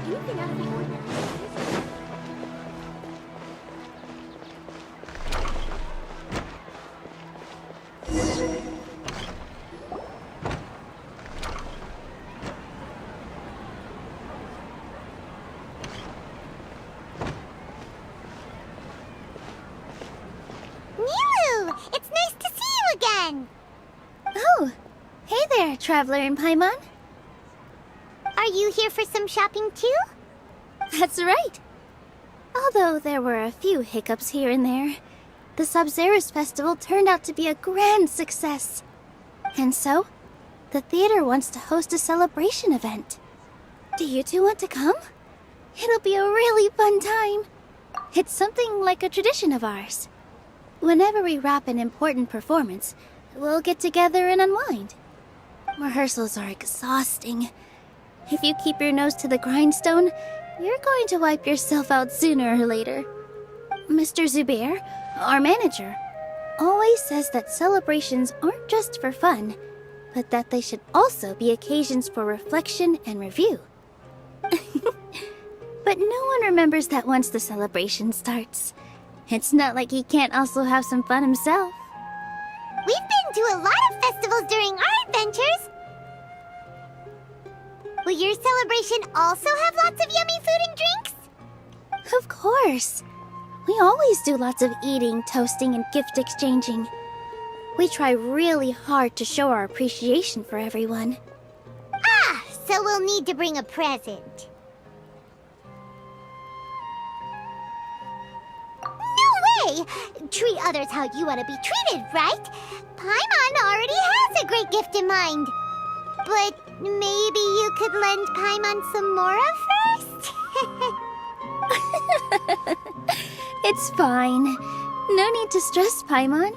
Anything out of the ordinary. Milu! It's nice to see you again! Oh, hey there, Traveler in Paimon. Are you here for some shopping too? That's right. Although there were a few hiccups here and there, the Sabzerus Festival turned out to be a grand success. And so, the theater wants to host a celebration event. Do you two want to come? It'll be a really fun time. It's something like a tradition of ours. Whenever we wrap an important performance, we'll get together and unwind. Rehearsals are exhausting. If you keep your nose to the grindstone, you're going to wipe yourself out sooner or later. Mr. Zubair, our manager, always says that celebrations aren't just for fun, but that they should also be occasions for reflection and review. But no one remembers that once the celebration starts. It's not like he can't also have some fun himself. We've been to a lot of festivals during our adventures. Will your celebration also have lots of yummy food and drinks? Of course. We always do lots of eating, toasting, and gift exchanging. We try really hard to show our appreciation for everyone. Ah, so we'll need to bring a present. No way! Treat others how you want to be treated, right? Paimon already has a great gift in mind. But maybe you could lend Paimon some more of first? It's fine. No need to stress, Paimon.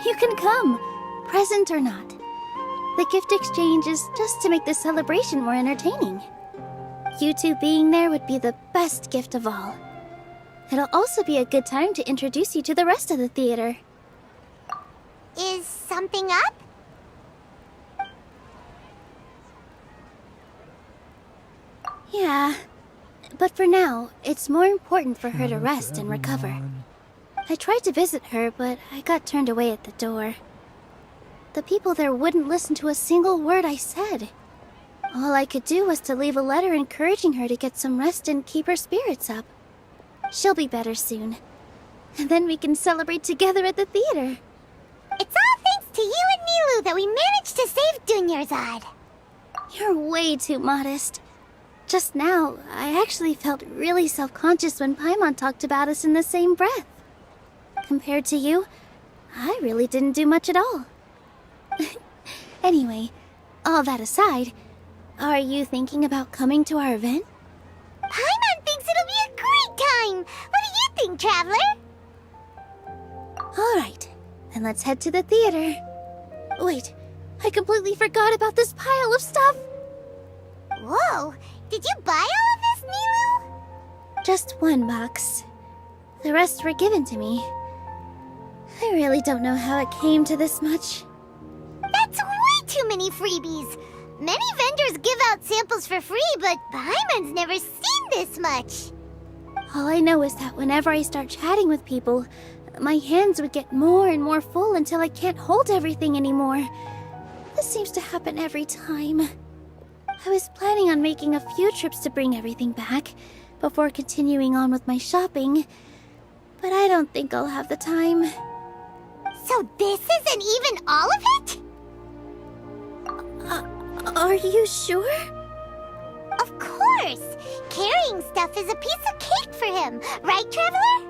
You can come, present or not. The gift exchange is just to make the celebration more entertaining. You two being there would be the best gift of all. It'll also be a good time to introduce you to the rest of the theater. Is something up? Yeah, but for now, it's more important for her to rest and recover. I tried to visit her, but I got turned away at the door. The people there wouldn't listen to a single word I said. All I could do was to leave a letter encouraging her to get some rest and keep her spirits up. She'll be better soon. And then we can celebrate together at the theater. It's all thanks to you and Nilu that we managed to save Dunyarzad. You're way too modest. Just now, I actually felt really self-conscious when Paimon talked about us in the same breath. Compared to you, I really didn't do much at all. Anyway, all that aside, are you thinking about coming to our event? time. What do you think, Traveler? All right, then let's head to the theater. Wait, I completely forgot about this pile of stuff. Whoa, did you buy all of this, Nilu? Just one box. The rest were given to me. I really don't know how it came to this much. That's way too many freebies. Many vendors give out samples for free, but Paimon's never seen this much. All I know is that whenever I start chatting with people, my hands would get more and more full until I can't hold everything anymore. This seems to happen every time. I was planning on making a few trips to bring everything back before continuing on with my shopping, but I don't think I'll have the time. So this isn't even all of it? Are you sure? Of course! Carrying stuff is a piece of cake for him, right, Traveler?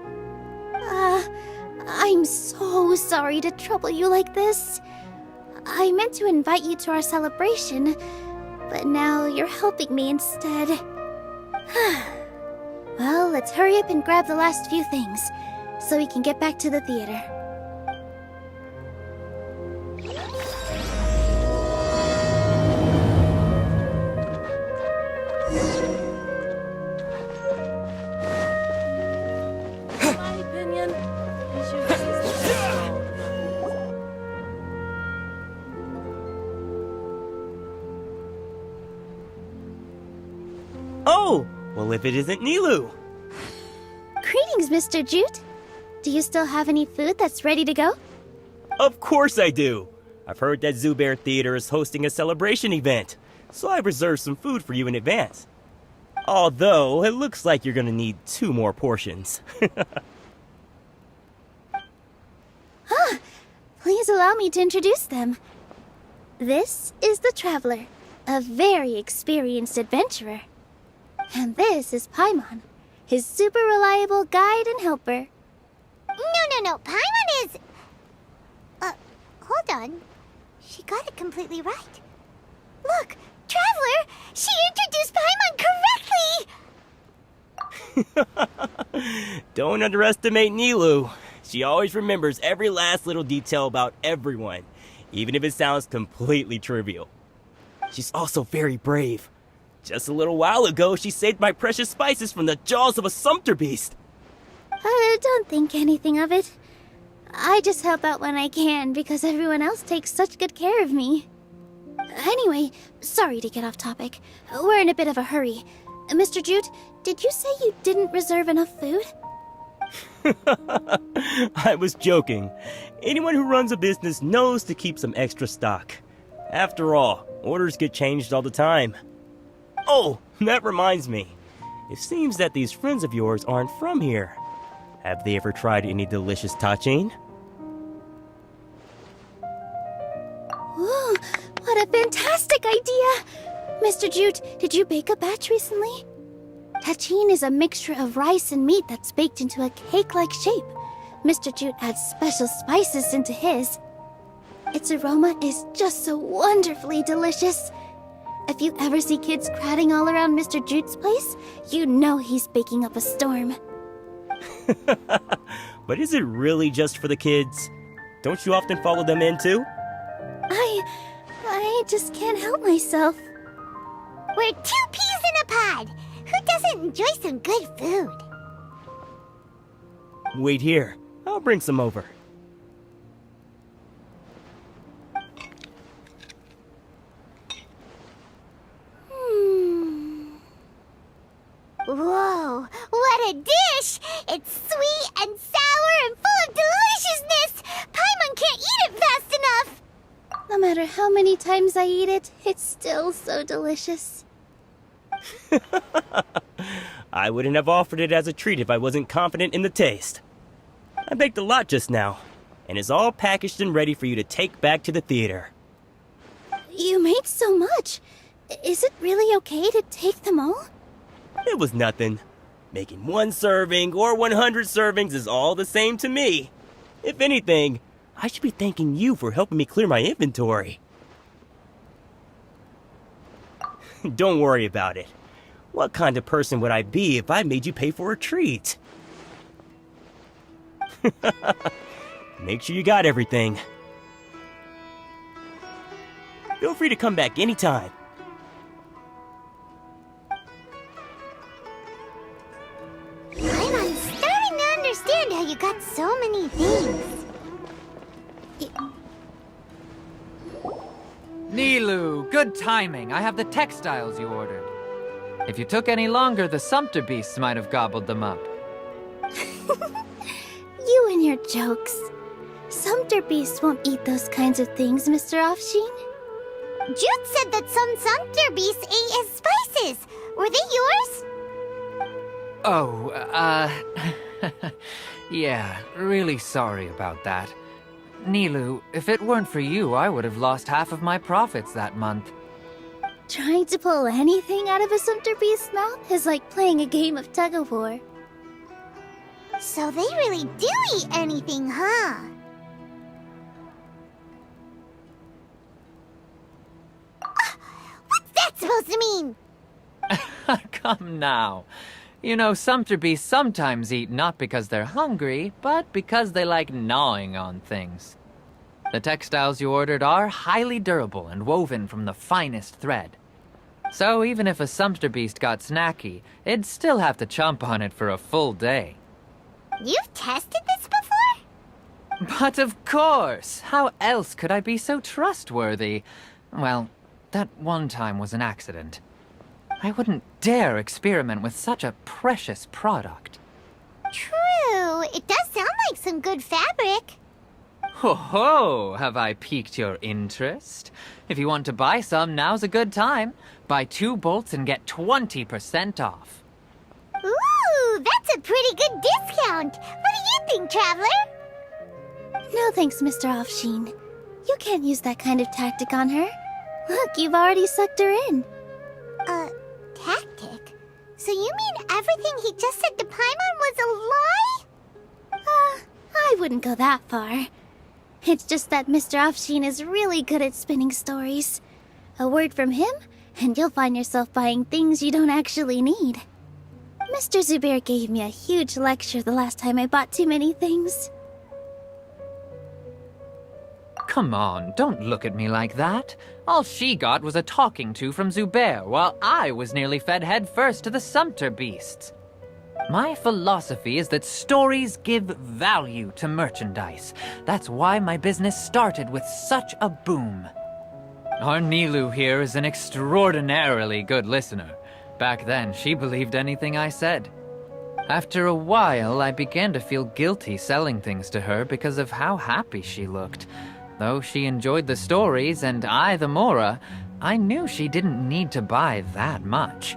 I'm so sorry to trouble you like this. I meant to invite you to our celebration, but now you're helping me instead. Well, let's hurry up and grab the last few things, so we can get back to the theater. Oh, well if it isn't Nilu. Greetings, Mr. Jute. Do you still have any food that's ready to go? Of course I do. I've heard that Zubair Theater is hosting a celebration event, so I've reserved some food for you in advance. Although, it looks like you're gonna need 2 more portions. Please allow me to introduce them. This is the Traveler, a very experienced adventurer. And this is Paimon, his super reliable guide and helper. No. Paimon is... hold on. She got it completely right. Look, Traveler! She introduced Paimon correctly! Don't underestimate Nilu. She always remembers every last little detail about everyone, even if it sounds completely trivial. She's also very brave. Just a little while ago, she saved my precious spices from the jaws of a sumpter beast. Don't think anything of it. I just help out when I can because everyone else takes such good care of me. Anyway, sorry to get off topic. We're in a bit of a hurry. Mr. Jute, did you say you didn't reserve enough food? I was joking. Anyone who runs a business knows to keep some extra stock. After all, orders get changed all the time. Oh, that reminds me. It seems that these friends of yours aren't from here. Have they ever tried any delicious tachin? Ooh, what a fantastic idea! Mr. Jute, did you bake a batch recently? Tachin is a mixture of rice and meat that's baked into a cake-like shape. Mr. Jute adds special spices into his. Its aroma is just so wonderfully delicious. If you ever see kids crowding all around Mr. Jute's place, you know he's baking up a storm. But is it really just for the kids? Don't you often follow them in too? I just can't help myself. We're 2 peas in a pod! Who doesn't enjoy some good food? Wait here. I'll bring some over. Whoa, what a dish! It's sweet and sour and full of deliciousness! Paimon can't eat it fast enough! No matter how many times I eat it, it's still so delicious. I wouldn't have offered it as a treat if I wasn't confident in the taste. I baked a lot just now, and it's all packaged and ready for you to take back to the theater. You made so much. Is it really okay to take them all? It was nothing. Making 1 serving or 100 servings is all the same to me. If anything, I should be thanking you for helping me clear my inventory. Don't worry about it. What kind of person would I be if I made you pay for a treat? Make sure you got everything. Feel free to come back anytime. I'm starting to understand how you got so many things. Nilu, good timing. I have the textiles you ordered. If you took any longer, the Sumpter beasts might have gobbled them up. You and your jokes. Sumpter beasts won't eat those kinds of things, Mr. Offsheen. Jude said that some Sumpter beasts ate his spices. Were they yours? Oh, yeah, really sorry about that. Nilu, if it weren't for you, I would have lost half of my profits that month. Trying to pull anything out of a Sumpter beast's mouth is like playing a game of tug-of-war. So they really do eat anything, huh? What's that supposed to mean? Come now. You know, Sumpter beasts sometimes eat not because they're hungry, but because they like gnawing on things. The textiles you ordered are highly durable and woven from the finest thread. So even if a Sumpter beast got snacky, it'd still have to chomp on it for a full day. You've tested this before? But of course! How else could I be so trustworthy? Well, that one time was an accident. I wouldn't dare experiment with such a precious product. True. It does sound like some good fabric. Ho ho! Have I piqued your interest? If you want to buy some, now's a good time. Buy 2 bolts and get 20% off. Ooh, that's a pretty good discount. What do you think, Traveler? No thanks, Mr. Offsheen. You can't use that kind of tactic on her. Look, you've already sucked her in. Tactic? So you mean everything he just said to Paimon was a lie? I wouldn't go that far. It's just that Mr. Offsheen is really good at spinning stories. A word from him, and you'll find yourself buying things you don't actually need. Mr. Zubair gave me a huge lecture the last time I bought too many things. Come on, don't look at me like that. All she got was a talking to from Zubair, while I was nearly fed headfirst to the Sumpter beasts. My philosophy is that stories give value to merchandise. That's why my business started with such a boom. Our Nilu here is an extraordinarily good listener. Back then, she believed anything I said. After a while, I began to feel guilty selling things to her because of how happy she looked. Though she enjoyed the stories and I the Mora, I knew she didn't need to buy that much.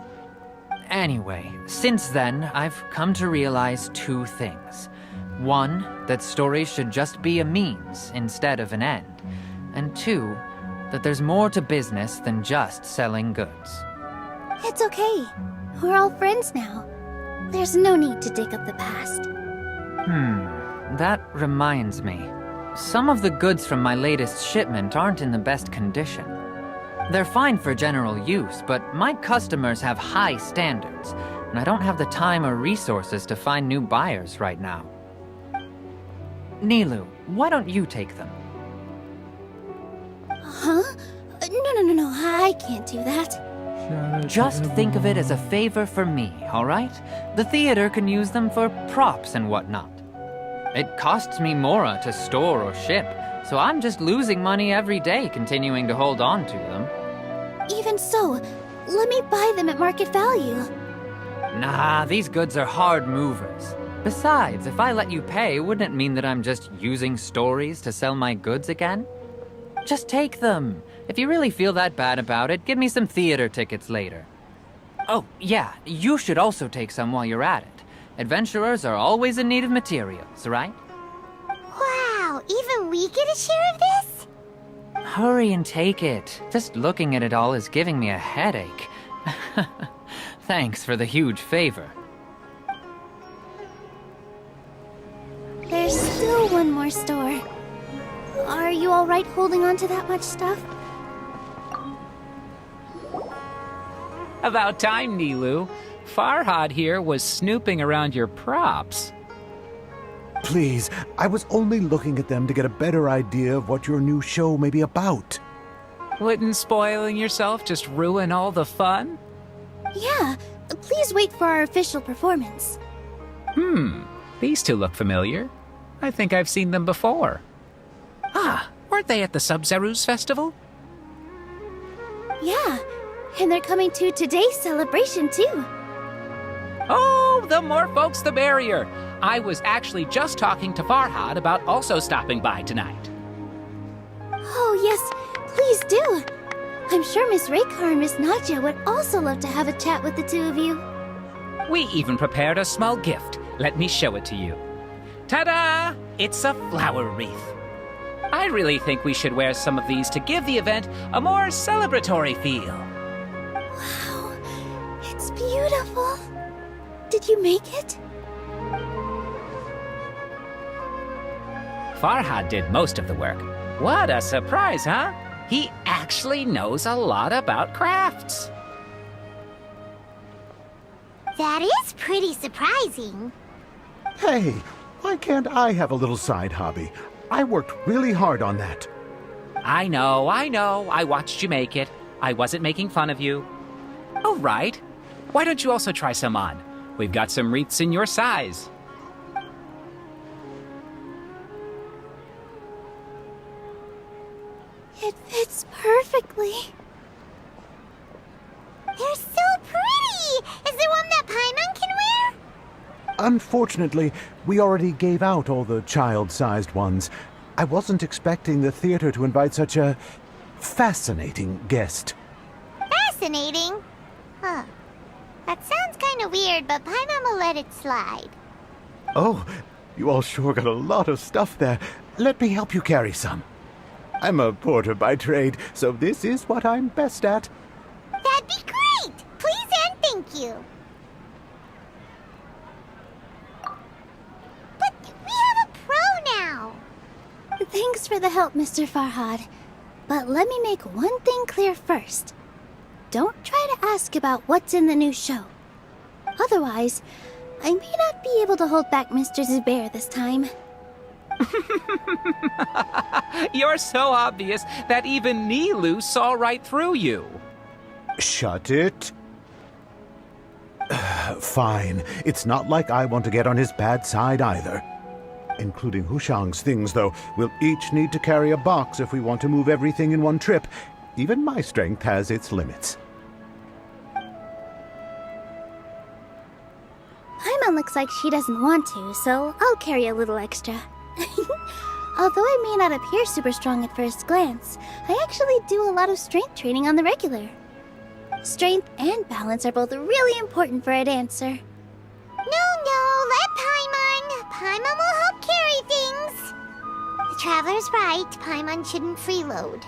Anyway, since then, I've come to realize 2 things. 1, that stories should just be a means instead of an end. And 2, that there's more to business than just selling goods. It's okay. We're all friends now. There's no need to dig up the past. That reminds me. Some of the goods from my latest shipment aren't in the best condition. They're fine for general use, but my customers have high standards, and I don't have the time or resources to find new buyers right now. Nilu, why don't you take them? Huh? No, I can't do that. Just think of it as a favor for me, all right? The theater can use them for props and whatnot. It costs me Mora to store or ship, so I'm just losing money every day continuing to hold on to them. Even so, let me buy them at market value. Nah, these goods are hard movers. Besides, if I let you pay, wouldn't it mean that I'm just using stories to sell my goods again? Just take them. If you really feel that bad about it, give me some theater tickets later. Oh, yeah, you should also take some while you're at it. Adventurers are always in need of materials, right? Wow, even we get a share of this? Hurry and take it. Just looking at it all is giving me a headache. Thanks for the huge favor. There's still one more store. Are you all right holding on to that much stuff? About time, Nilu. Farhad here was snooping around your props. please. I was only looking at them to get a better idea of what your new show may be about. Wouldn't spoiling yourself just ruin all the fun? Yeah, please wait for our official performance. These two look familiar. I think I've seen them before. Ah, weren't they at the Sub-Zerus festival? Yeah, and they're coming to today's celebration too. Oh, the more folks the merrier. I was actually just talking to Farhad about also stopping by tonight. Oh yes, please do. I'm sure Miss Raykar and Miss Nadia would also love to have a chat with the two of you. We even prepared a small gift. Let me show it to you. Ta-da! It's a flower wreath. I really think we should wear some of these to give the event a more celebratory feel. Wow, it's beautiful. Did you make it? Farhad did most of the work. What a surprise, huh? He actually knows a lot about crafts. That is pretty surprising. Hey, why can't I have a little side hobby? I worked really hard on that. I know. I watched you make it. I wasn't making fun of you. Oh, right. Why don't you also try some on? We've got some wreaths in your size. It fits perfectly. They're so pretty! Is there one that Paimon can wear? Unfortunately, we already gave out all the child-sized ones. I wasn't expecting the theater to invite such a fascinating guest. Fascinating? Huh. That sounds kind of weird, but Paimon will let it slide. Oh, you all sure got a lot of stuff there. Let me help you carry some. I'm a porter by trade, so this is what I'm best at. That'd be great! Please and thank you. But we have a pro now. Thanks for the help, Mr. Farhad. But let me make one thing clear first. Don't try to ask about what's in the new show. Otherwise, I may not be able to hold back Mr. Zubair this time. You're so obvious that even Nilu saw right through you. Shut it. Fine. It's not like I want to get on his bad side either. Including Hushang's things, though. We'll each need to carry a box if we want to move everything in one trip. Even my strength has its limits. Paimon looks like she doesn't want to, so I'll carry a little extra. Although I may not appear super strong at first glance, I actually do a lot of strength training on the regular. Strength and balance are both really important for a dancer. No, let Paimon. Paimon will help carry things. The Traveler's right. Paimon shouldn't freeload.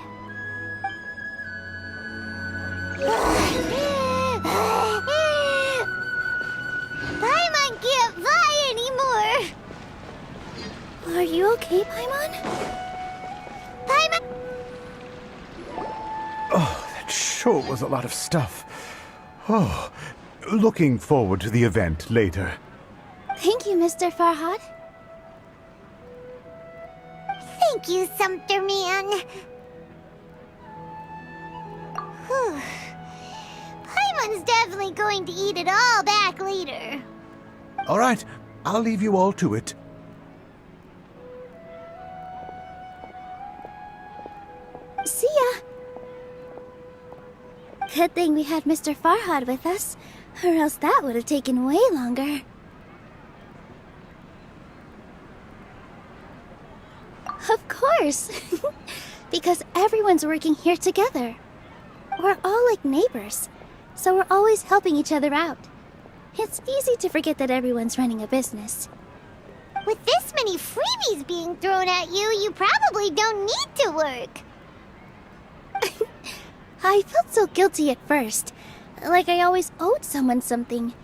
Paimon can't fly anymore. Are you okay, Paimon? Paimon! Oh, that sure was a lot of stuff. Oh, looking forward to the event later. Thank you, Mr. Farhad. Thank you, Sumpter Man. Whew. Paimon's definitely going to eat it all back later. All right, I'll leave you all to it. See ya! Good thing we had Mr. Farhad with us, or else that would have taken way longer. Of course! Because everyone's working here together. We're all like neighbors, so we're always helping each other out. It's easy to forget that everyone's running a business. With this many freebies being thrown at you, you probably don't need to work. I felt so guilty at first, like I always owed someone something.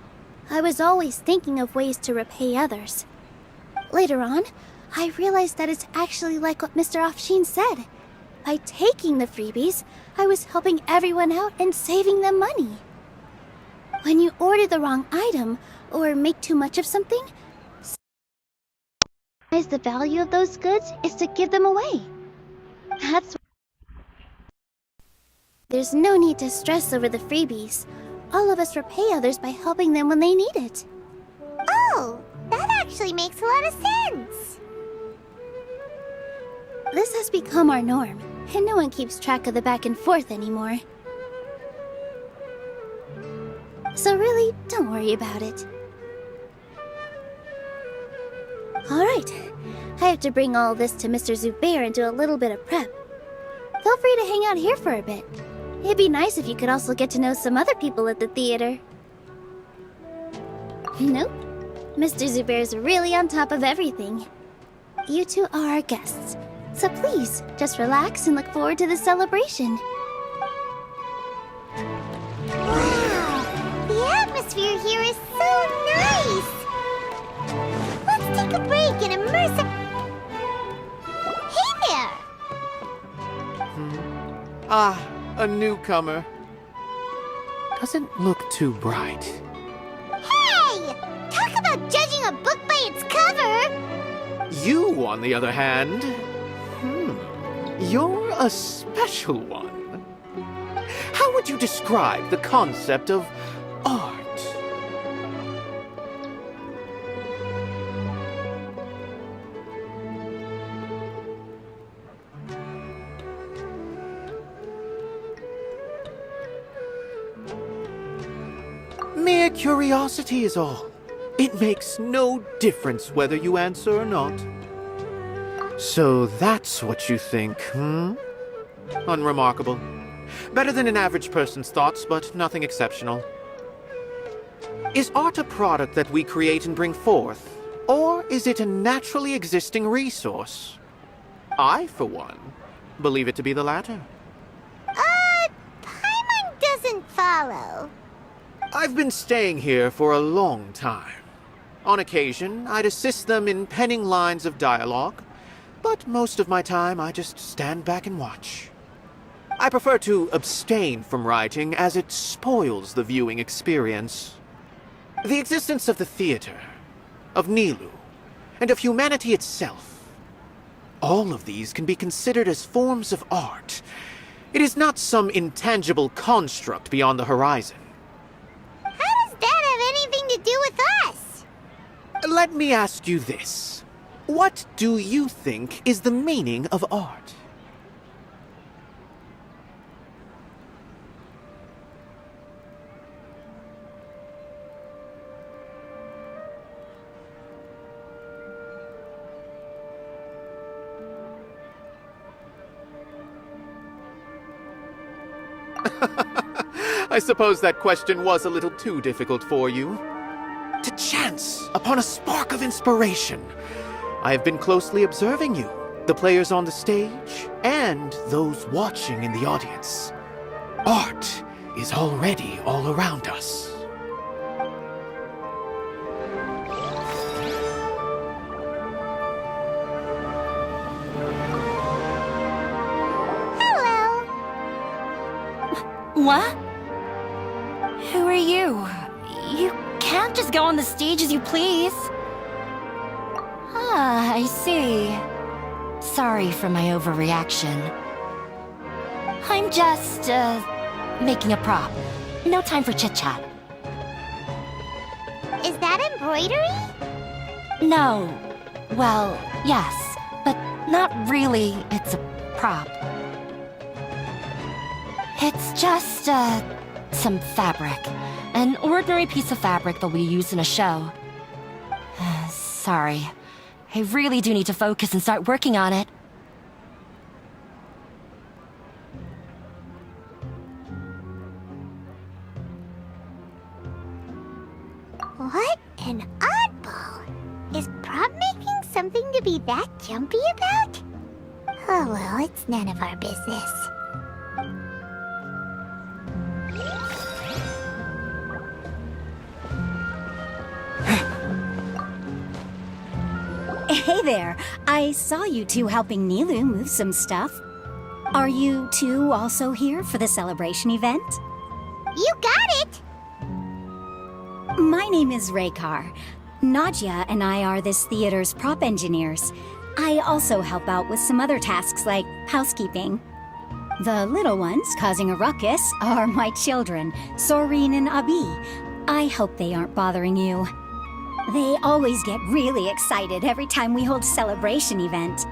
I was always thinking of ways to repay others. Later on, I realized that it's actually like what Mr. Afshin said. By taking the freebies, I was helping everyone out and saving them money. When you order the wrong item, or make too much of something, the value of those goods is to give them away. That's... There's no need to stress over the freebies. All of us repay others by helping them when they need it. Oh, that actually makes a lot of sense. This has become our norm, and no one keeps track of the back and forth anymore. So really, don't worry about it. Alright, I have to bring all this to Mr. Zubair and do a little bit of prep. Feel free to hang out here for a bit. It'd be nice if you could also get to know some other people at the theater. Nope. Mr. Zubair's really on top of everything. You two are our guests, so please, just relax and look forward to the celebration. Wow, the atmosphere here is so nice. Let's take a break and immerse our... Hey there! Ah, a newcomer. Doesn't look too bright. Hey! Talk about judging a book by its cover! You, on the other hand... You're a special one. How would you describe the concept of art? Mere curiosity is all. It makes no difference whether you answer or not. So that's what you think, Unremarkable. Better than an average person's thoughts, but nothing exceptional. Is art a product that we create and bring forth, or is it a naturally existing resource? I, for one, believe it to be the latter. Paimon doesn't follow. I've been staying here for a long time. On occasion, I'd assist them in penning lines of dialogue, but most of my time I just stand back and watch. I prefer to abstain from writing as it spoils the viewing experience. The existence of the theater, of Nilu, and of humanity itself, all of these can be considered as forms of art. It is not some intangible construct beyond the horizon. How does that have anything to do with us? Let me ask you this. What do you think is the meaning of art? I suppose that question was a little too difficult for you. To chance upon a spark of inspiration, I have been closely observing you, the players on the stage, and those watching in the audience. Art is already all around us. Hello. What? Who are you? You can't just go on the stage as you please. Ah, I see. Sorry for my overreaction. I'm just, making a prop. No time for chit-chat. Is that embroidery? No. Well, yes, but not really. It's a prop. It's just, some fabric. An ordinary piece of fabric that we use in a show. Sorry. I really do need to focus and start working on it. What an oddball. Is prop making something to be that jumpy about? Oh well, it's none of our business. Hey there! I saw you two helping Nilu move some stuff. Are you two also here for the celebration event? You got it! My name is Raykar. Nadia and I are this theater's prop engineers. I also help out with some other tasks like housekeeping. The little ones causing a ruckus are my children, Soreen and Abi. I hope they aren't bothering you. They always get really excited every time we hold a celebration event.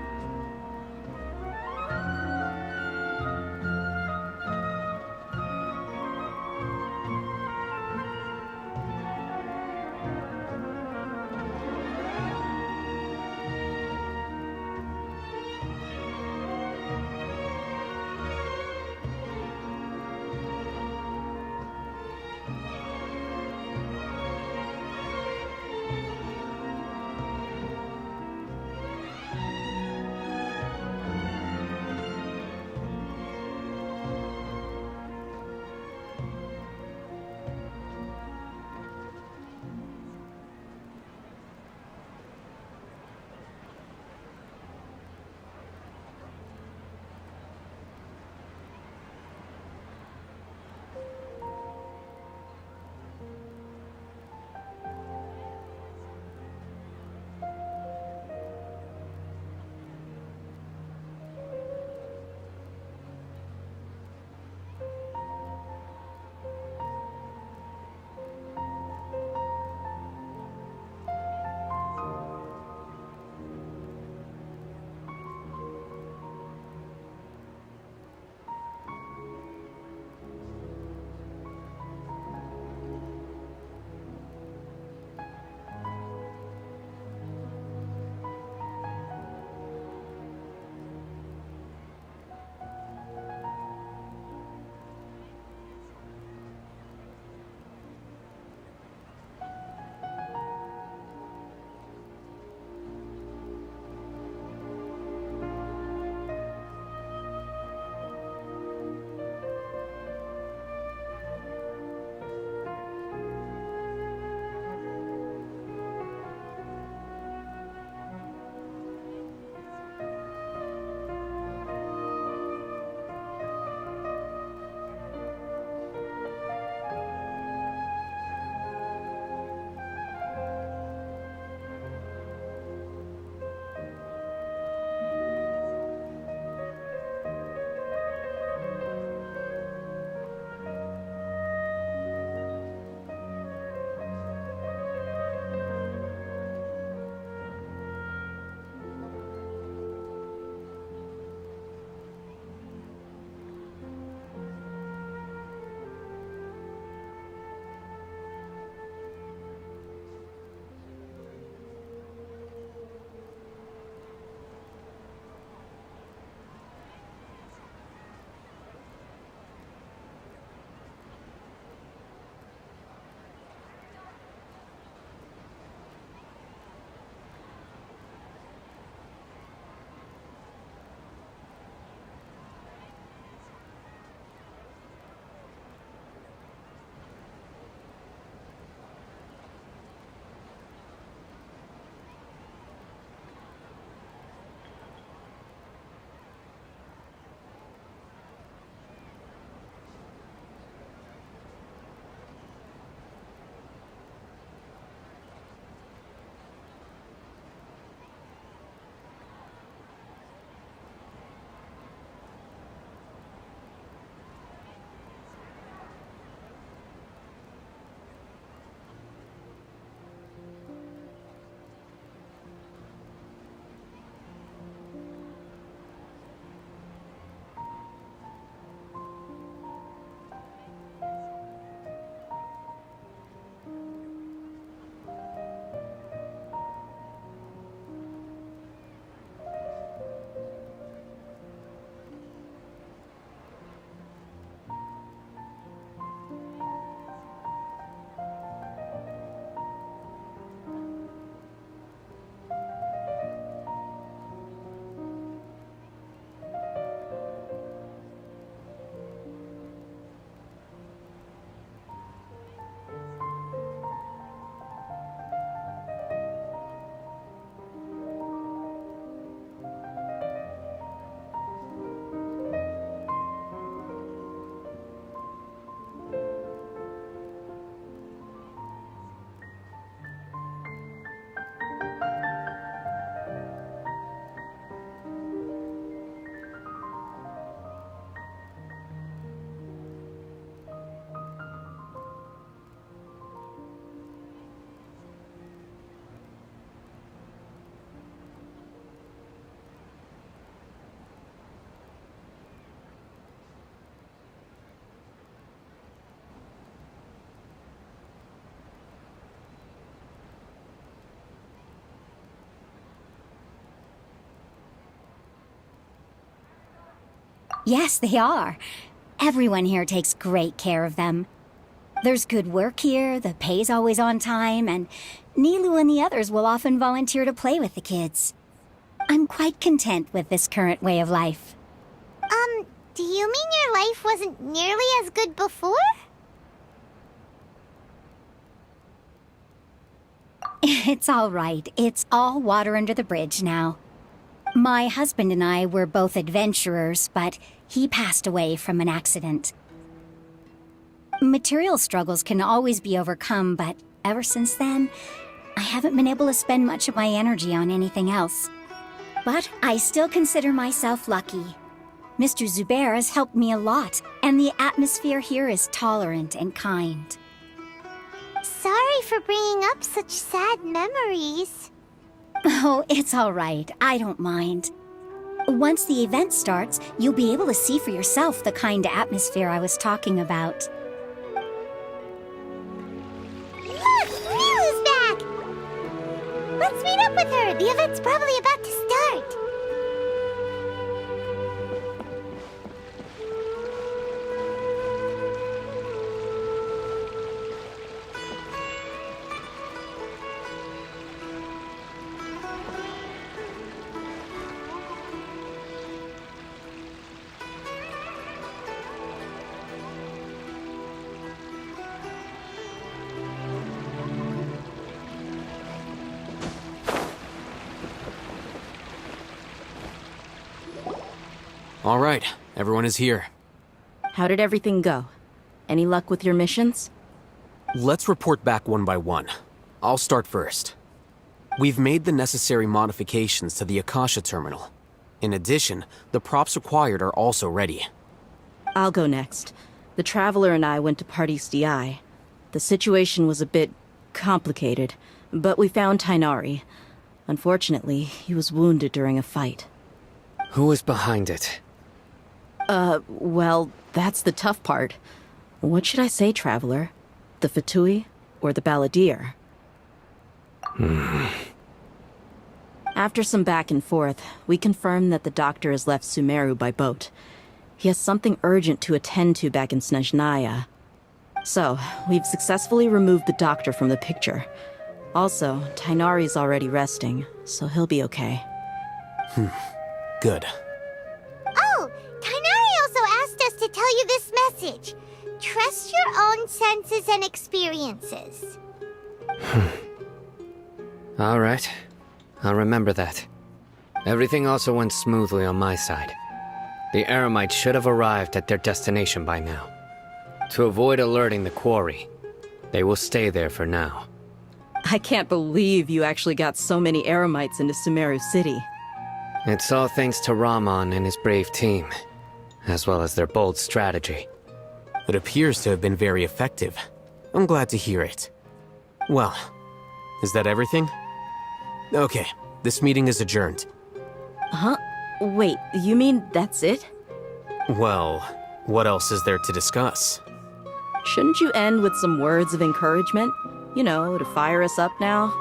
Yes, they are. Everyone here takes great care of them. There's good work here, the pay's always on time, and Nilu and the others will often volunteer to play with the kids. I'm quite content with this current way of life. Do you mean your life wasn't nearly as good before? It's all right. It's all water under the bridge now. My husband and I were both adventurers, but he passed away from an accident. Material struggles can always be overcome, but ever since then, I haven't been able to spend much of my energy on anything else. But I still consider myself lucky. Mr. Zubair has helped me a lot, and the atmosphere here is tolerant and kind. Sorry for bringing up such sad memories. Oh, it's all right. I don't mind. Once the event starts, you'll be able to see for yourself the kind of atmosphere I was talking about. Look! Milu's back! Let's meet up with her. The event's probably about to start. All right, everyone is here. How did everything go? Any luck with your missions? Let's report back one by one. I'll start first. We've made the necessary modifications to the Akasha terminal. In addition, the props required are also ready. I'll go next. The Traveler and I went to Party's DI. The situation was a bit complicated, but we found Tainari. Unfortunately, he was wounded during a fight. Who is behind it? Well, that's the tough part. What should I say, Traveler? The Fatui or the Balladeer? After some back and forth, we confirmed that the doctor has left Sumeru by boat. He has something urgent to attend to back in Snezhnaya. So, we've successfully removed the doctor from the picture. Also, Tainari's already resting, so he'll be okay. Good. Oh, Tainari also asked us to tell you this message. Trust your own senses and experiences. All right. I'll remember that. Everything also went smoothly on my side. The Eremites should have arrived at their destination by now. To avoid alerting the quarry, they will stay there for now. I can't believe you actually got so many Eremites into Sumeru City. It's all thanks to Rahman and his brave team, as well as their bold strategy. It appears to have been very effective. I'm glad to hear it. Well, is that everything? Okay, this meeting is adjourned. Huh? Wait, you mean that's it? Well, what else is there to discuss? Shouldn't you end with some words of encouragement? You know, to fire us up now?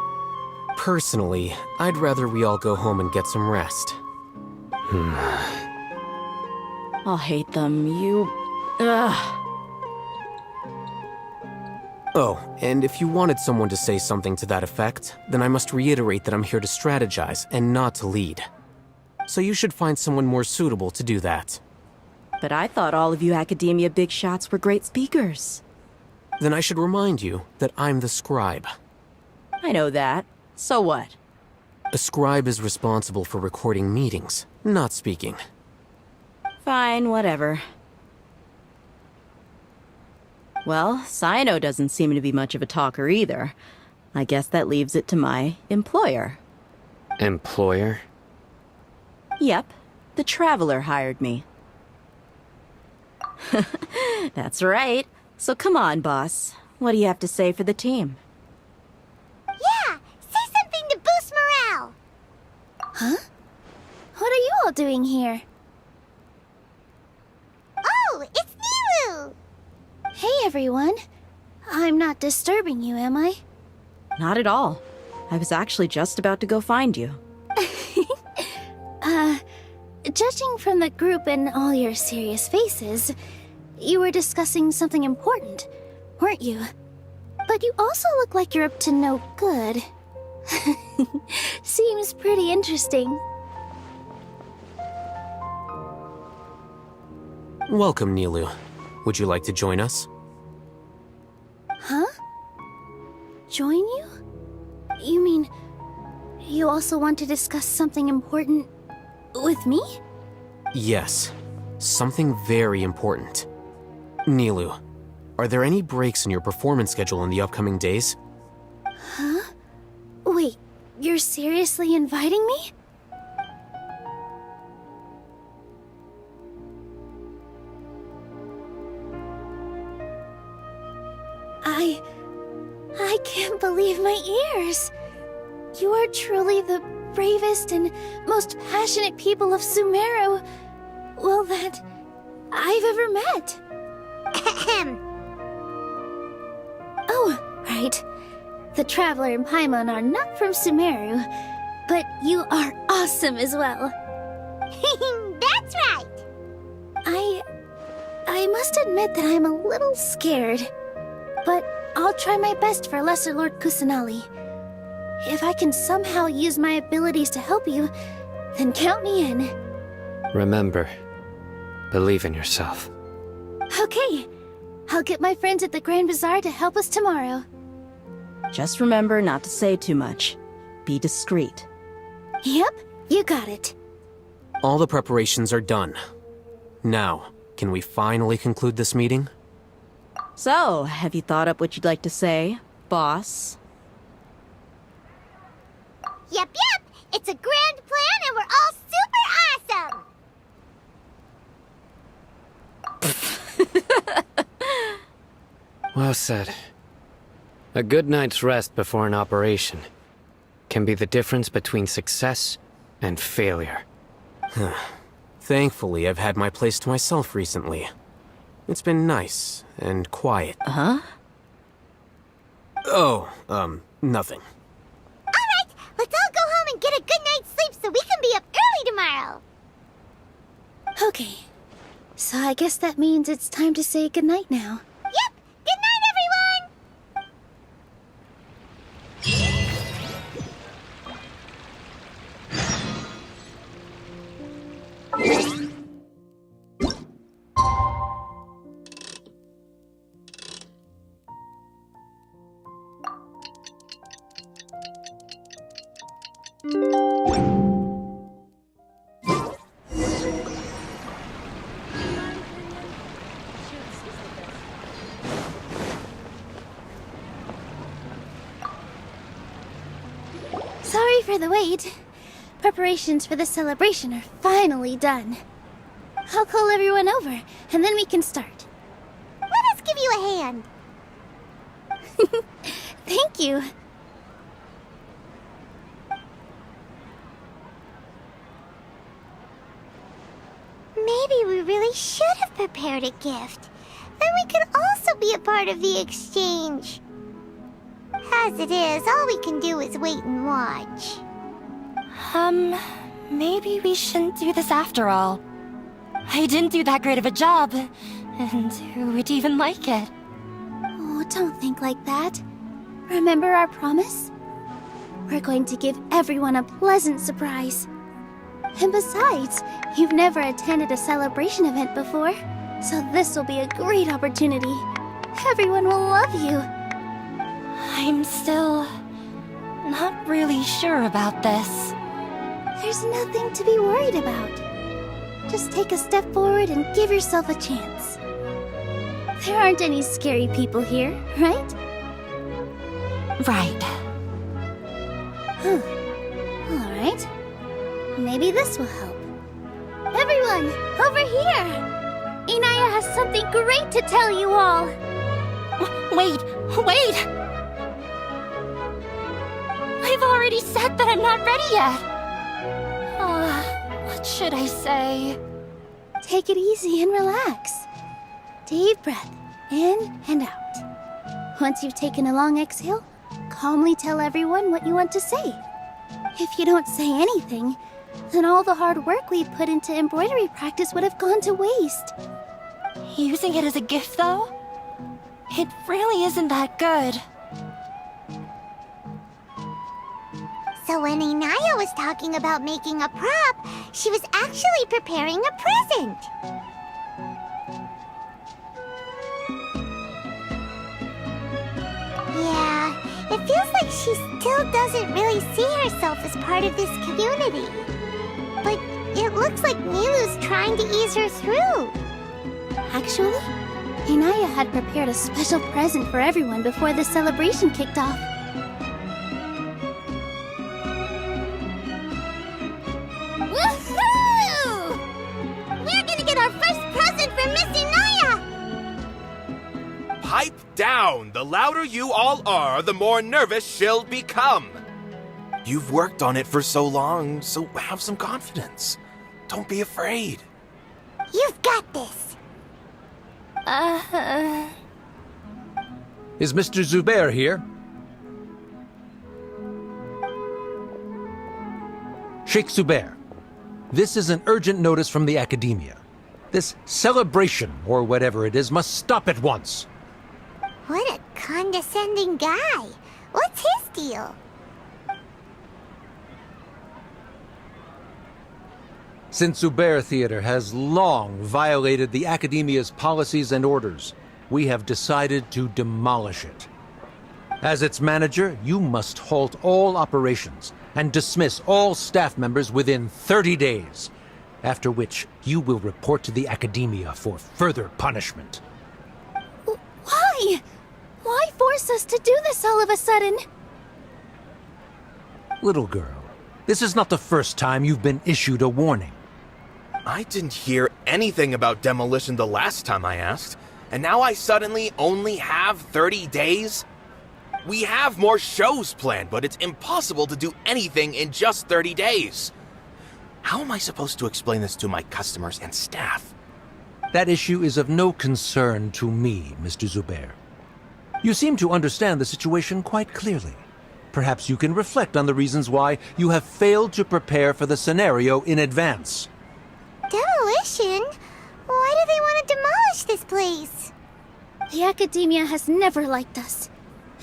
Personally, I'd rather we all go home and get some rest. I'll hate them, you... Ugh. Oh, and if you wanted someone to say something to that effect, then I must reiterate that I'm here to strategize and not to lead. So you should find someone more suitable to do that. But I thought all of you Academia big shots were great speakers. Then I should remind you that I'm the scribe. I know that. So what? A scribe is responsible for recording meetings, not speaking. Fine, whatever. Well, Cyno doesn't seem to be much of a talker either. I guess that leaves it to my employer. Employer? Yep, the Traveler hired me. That's right. So come on, boss. What do you have to say for the team? Yeah, say something to boost morale. Huh? What are you all doing here? Oh, it's Nilu! Hey, everyone. I'm not disturbing you, am I? Not at all. I was actually just about to go find you. Judging from the group and all your serious faces, you were discussing something important, weren't you? But you also look like you're up to no good. Seems pretty interesting. Welcome, Nilu. Would you like to join us? Huh? Join you? You mean you also want to discuss something important with me? Yes. Something very important. Nilu, are there any breaks in your performance schedule in the upcoming days? Huh? Wait, you're seriously inviting me? I can't believe my ears. You are truly the bravest and most passionate people of Sumeru, well, that I've ever met. Oh, right. The Traveler and Paimon are not from Sumeru, but you are awesome as well. That's right! I must admit that I'm a little scared, but I'll try my best for Lesser Lord Kusanali. If I can somehow use my abilities to help you, then count me in. Remember, believe in yourself. Okay, I'll get my friends at the Grand Bazaar to help us tomorrow. Just remember not to say too much. Be discreet. Yep, you got it. All the preparations are done. Now, can we finally conclude this meeting? So, have you thought up what you'd like to say, boss? Yep. It's a grand plan and we're all super awesome! Well said. A good night's rest before an operation can be the difference between success and failure. Thankfully, I've had my place to myself recently. It's been nice and quiet. Huh? Oh, nothing. Alright, let's all go home and get a good night's sleep so we can be up early tomorrow! Okay, so I guess that means it's time to say goodnight now. Yep! Good night, everyone! Sorry for the wait. Preparations for the celebration are finally done. I'll call everyone over, and then we can start. Let us give you a hand. Thank you. Maybe we really should have prepared a gift. Then we could also be a part of the exchange. As it is, all we can do is wait and watch. Maybe we shouldn't do this after all. I didn't do that great of a job, and who would even like it? Oh, don't think like that. Remember our promise? We're going to give everyone a pleasant surprise. And besides, you've never attended a celebration event before, so this will be a great opportunity. Everyone will love you. I'm still not really sure about this. There's nothing to be worried about. Just take a step forward and give yourself a chance. There aren't any scary people here, right? Right. Alright. Maybe this will help. Everyone, over here! Inaya has something great to tell you all! Wait! I've already said that I'm not ready yet! What should I say? Take it easy and relax. Deep breath, in and out. Once you've taken a long exhale, calmly tell everyone what you want to say. If you don't say anything, then all the hard work we put into embroidery practice would have gone to waste. Using it as a gift, though? It really isn't that good. So when Inaya was talking about making a prop, she was actually preparing a present. Yeah, it feels like she still doesn't really see herself as part of this community. But it looks like Milu's trying to ease her through. Actually, Inaya had prepared a special present for everyone before the celebration kicked off. Woohoo! We're gonna get our first present from Miss Inaya! Pipe down! The louder you all are, the more nervous she'll become. You've worked on it for so long, so have some confidence. Don't be afraid. You've got this. Is Mr. Zubair here? Sheikh Zubair, this is an urgent notice from the Academia. This celebration, or whatever it is, must stop at once. What a condescending guy. What's his deal? Since Zubair Theater has long violated the Academia's policies and orders, we have decided to demolish it. As its manager, you must halt all operations and dismiss all staff members within 30 days, after which you will report to the Academia for further punishment. Why? Why force us to do this all of a sudden? Little girl, this is not the first time you've been issued a warning. I didn't hear anything about demolition the last time I asked, and now I suddenly only have 30 days? We have more shows planned, but it's impossible to do anything in just 30 days. How am I supposed to explain this to my customers and staff? That issue is of no concern to me, Mr. Zubair. You seem to understand the situation quite clearly. Perhaps you can reflect on the reasons why you have failed to prepare for the scenario in advance. Demolition? Why do they want to demolish this place? The Academia has never liked us,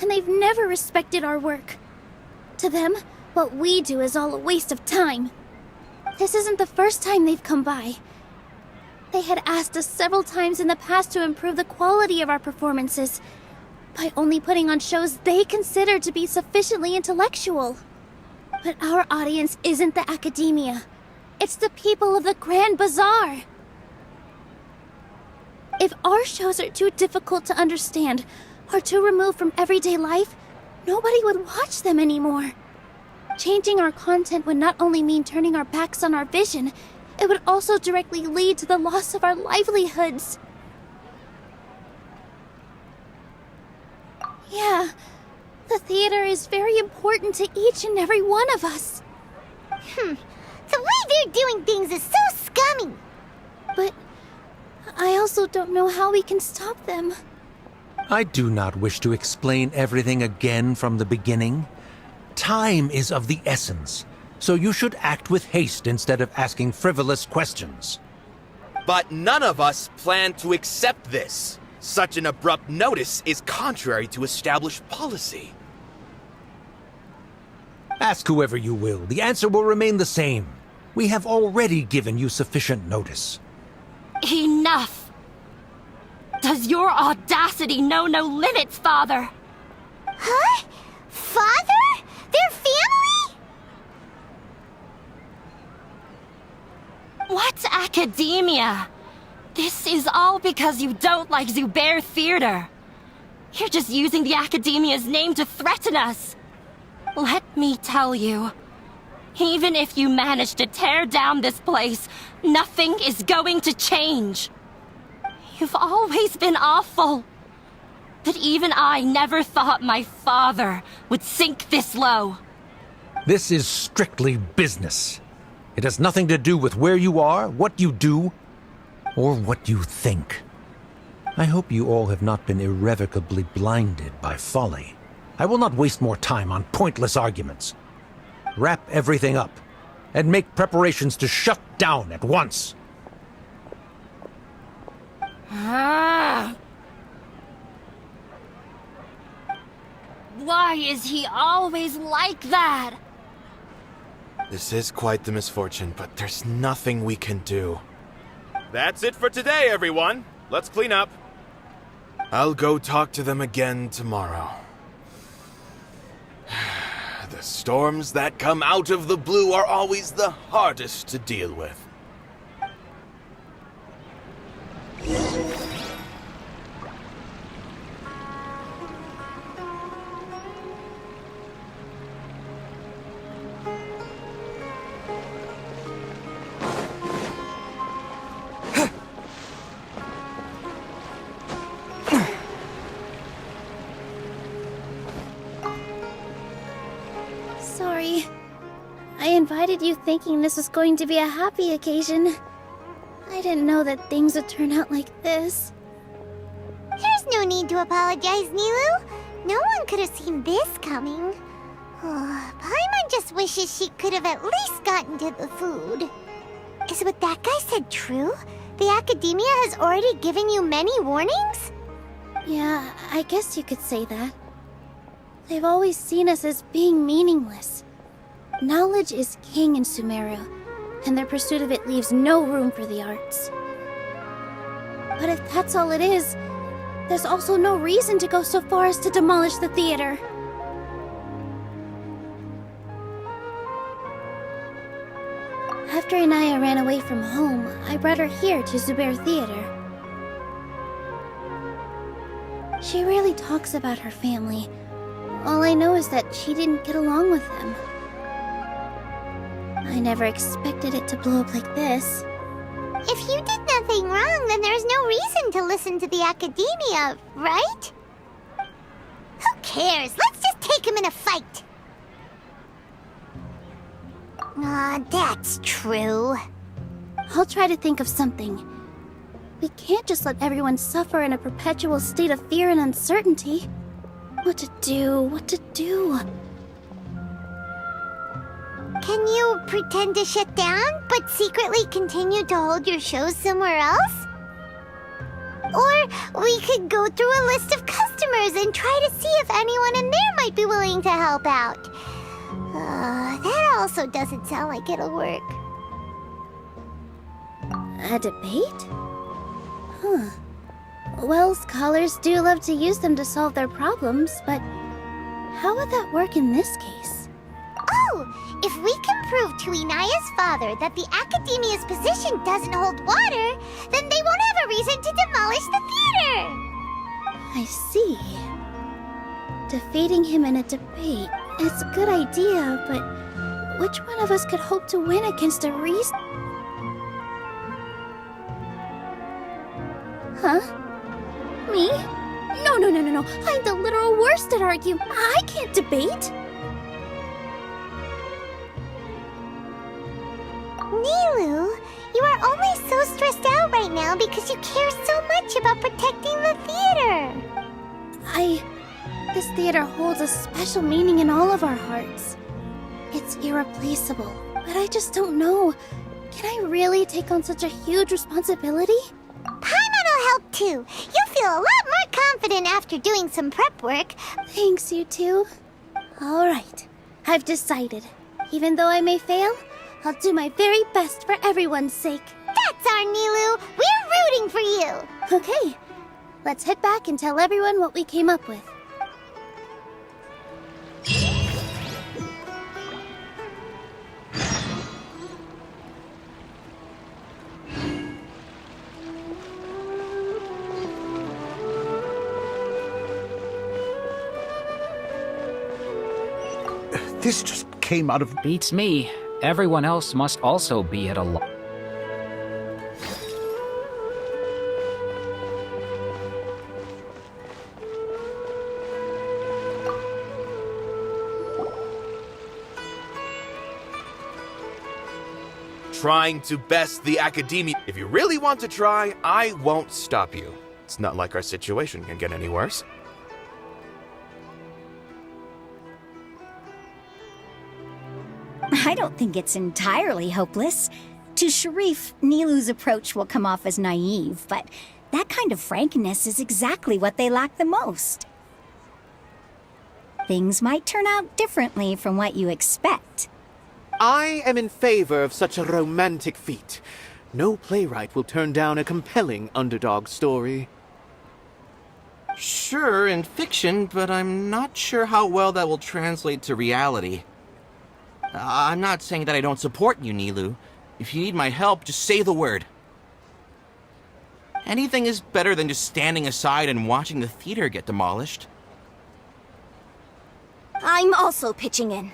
and they've never respected our work. To them, what we do is all a waste of time. This isn't the first time they've come by. They had asked us several times in the past to improve the quality of our performances by only putting on shows they consider to be sufficiently intellectual. But our audience isn't the Academia. It's the people of the Grand Bazaar. If our shows are too difficult to understand or too removed from everyday life, nobody would watch them anymore. Changing our content would not only mean turning our backs on our vision, it would also directly lead to the loss of our livelihoods. Yeah, the theater is very important to each and every one of us. The way they're doing things is so scummy. But I also don't know how we can stop them. I do not wish to explain everything again from the beginning. Time is of the essence, so you should act with haste instead of asking frivolous questions. But none of us plan to accept this. Such an abrupt notice is contrary to established policy. Ask whoever you will, the answer will remain the same. We have already given you sufficient notice. Enough! Does your audacity know no limits, Father? Huh? Father? Their family? What's academia? This is all because you don't like Zubair Theater. You're just using the Academia's name to threaten us. Let me tell you, even if you manage to tear down this place, nothing is going to change. You've always been awful. But even I never thought my father would sink this low. This is strictly business. It has nothing to do with where you are, what you do, or what you think. I hope you all have not been irrevocably blinded by folly. I will not waste more time on pointless arguments. Wrap everything up. and make preparations to shut down at once. Ah. Why is he always like that? This is quite the misfortune, but there's nothing we can do. That's it for today, everyone. Let's clean up. I'll go talk to them again tomorrow. The storms that come out of the blue are always the hardest to deal with. Sorry. I invited you thinking this was going to be a happy occasion. I didn't know that things would turn out like this. There's no need to apologize, Nilu. No one could have seen this coming. Oh, Paimon just wishes she could have at least gotten to the food. Is what that guy said true? The Academia has already given you many warnings? Yeah, I guess you could say that. They've always seen us as being meaningless. Knowledge is king in Sumeru, and their pursuit of it leaves no room for the arts. But if that's all it is, there's also no reason to go so far as to demolish the theater. After Inaya ran away from home, I brought her here to Zubair Theater. She rarely talks about her family. All I know is that she didn't get along with them. I never expected it to blow up like this. If you did nothing wrong, then there's no reason to listen to the Academia, right? Who cares? Let's just take him in a fight. That's true. I'll try to think of something. We can't just let everyone suffer in a perpetual state of fear and uncertainty. What to do? Can you pretend to shut down, but secretly continue to hold your shows somewhere else? Or we could go through a list of customers and try to see if anyone in there might be willing to help out. That also doesn't sound like it'll work. A debate? Huh. Well, scholars do love to use them to solve their problems, but how would that work in this case? Oh, if we can prove to Inaya's father that the Academia's position doesn't hold water, then they won't have a reason to demolish the theater! I see. Defeating him in a debate is a good idea, but which one of us could hope to win against a reason? Huh? Me? No. I'm the literal worst at arguing. I can't debate. Nilu, you are only so stressed out right now because you care so much about protecting the theater. This theater holds a special meaning in all of our hearts. It's irreplaceable, but I just don't know. Can I really take on such a huge responsibility? Paimon will help too. You'll feel a lot more confident after doing some prep work. Thanks, you two. All right, I've decided. Even though I may fail, I'll do my very best for everyone's sake. That's our Nilu. We're rooting for you. Okay, let's head back and tell everyone what we came up with. This just came out of... Beats me. Everyone else must also be at a loss. Trying to best the Academia. If you really want to try, I won't stop you. It's not like our situation can get any worse. I don't think it's entirely hopeless. To Sharif, Nilu's approach will come off as naive, but that kind of frankness is exactly what they lack the most. Things might turn out differently from what you expect. I am in favor of such a romantic feat. No playwright will turn down a compelling underdog story. Sure, in fiction, but I'm not sure how well that will translate to reality. I'm not saying that I don't support you, Nilu. If you need my help, just say the word. Anything is better than just standing aside and watching the theater get demolished. I'm also pitching in.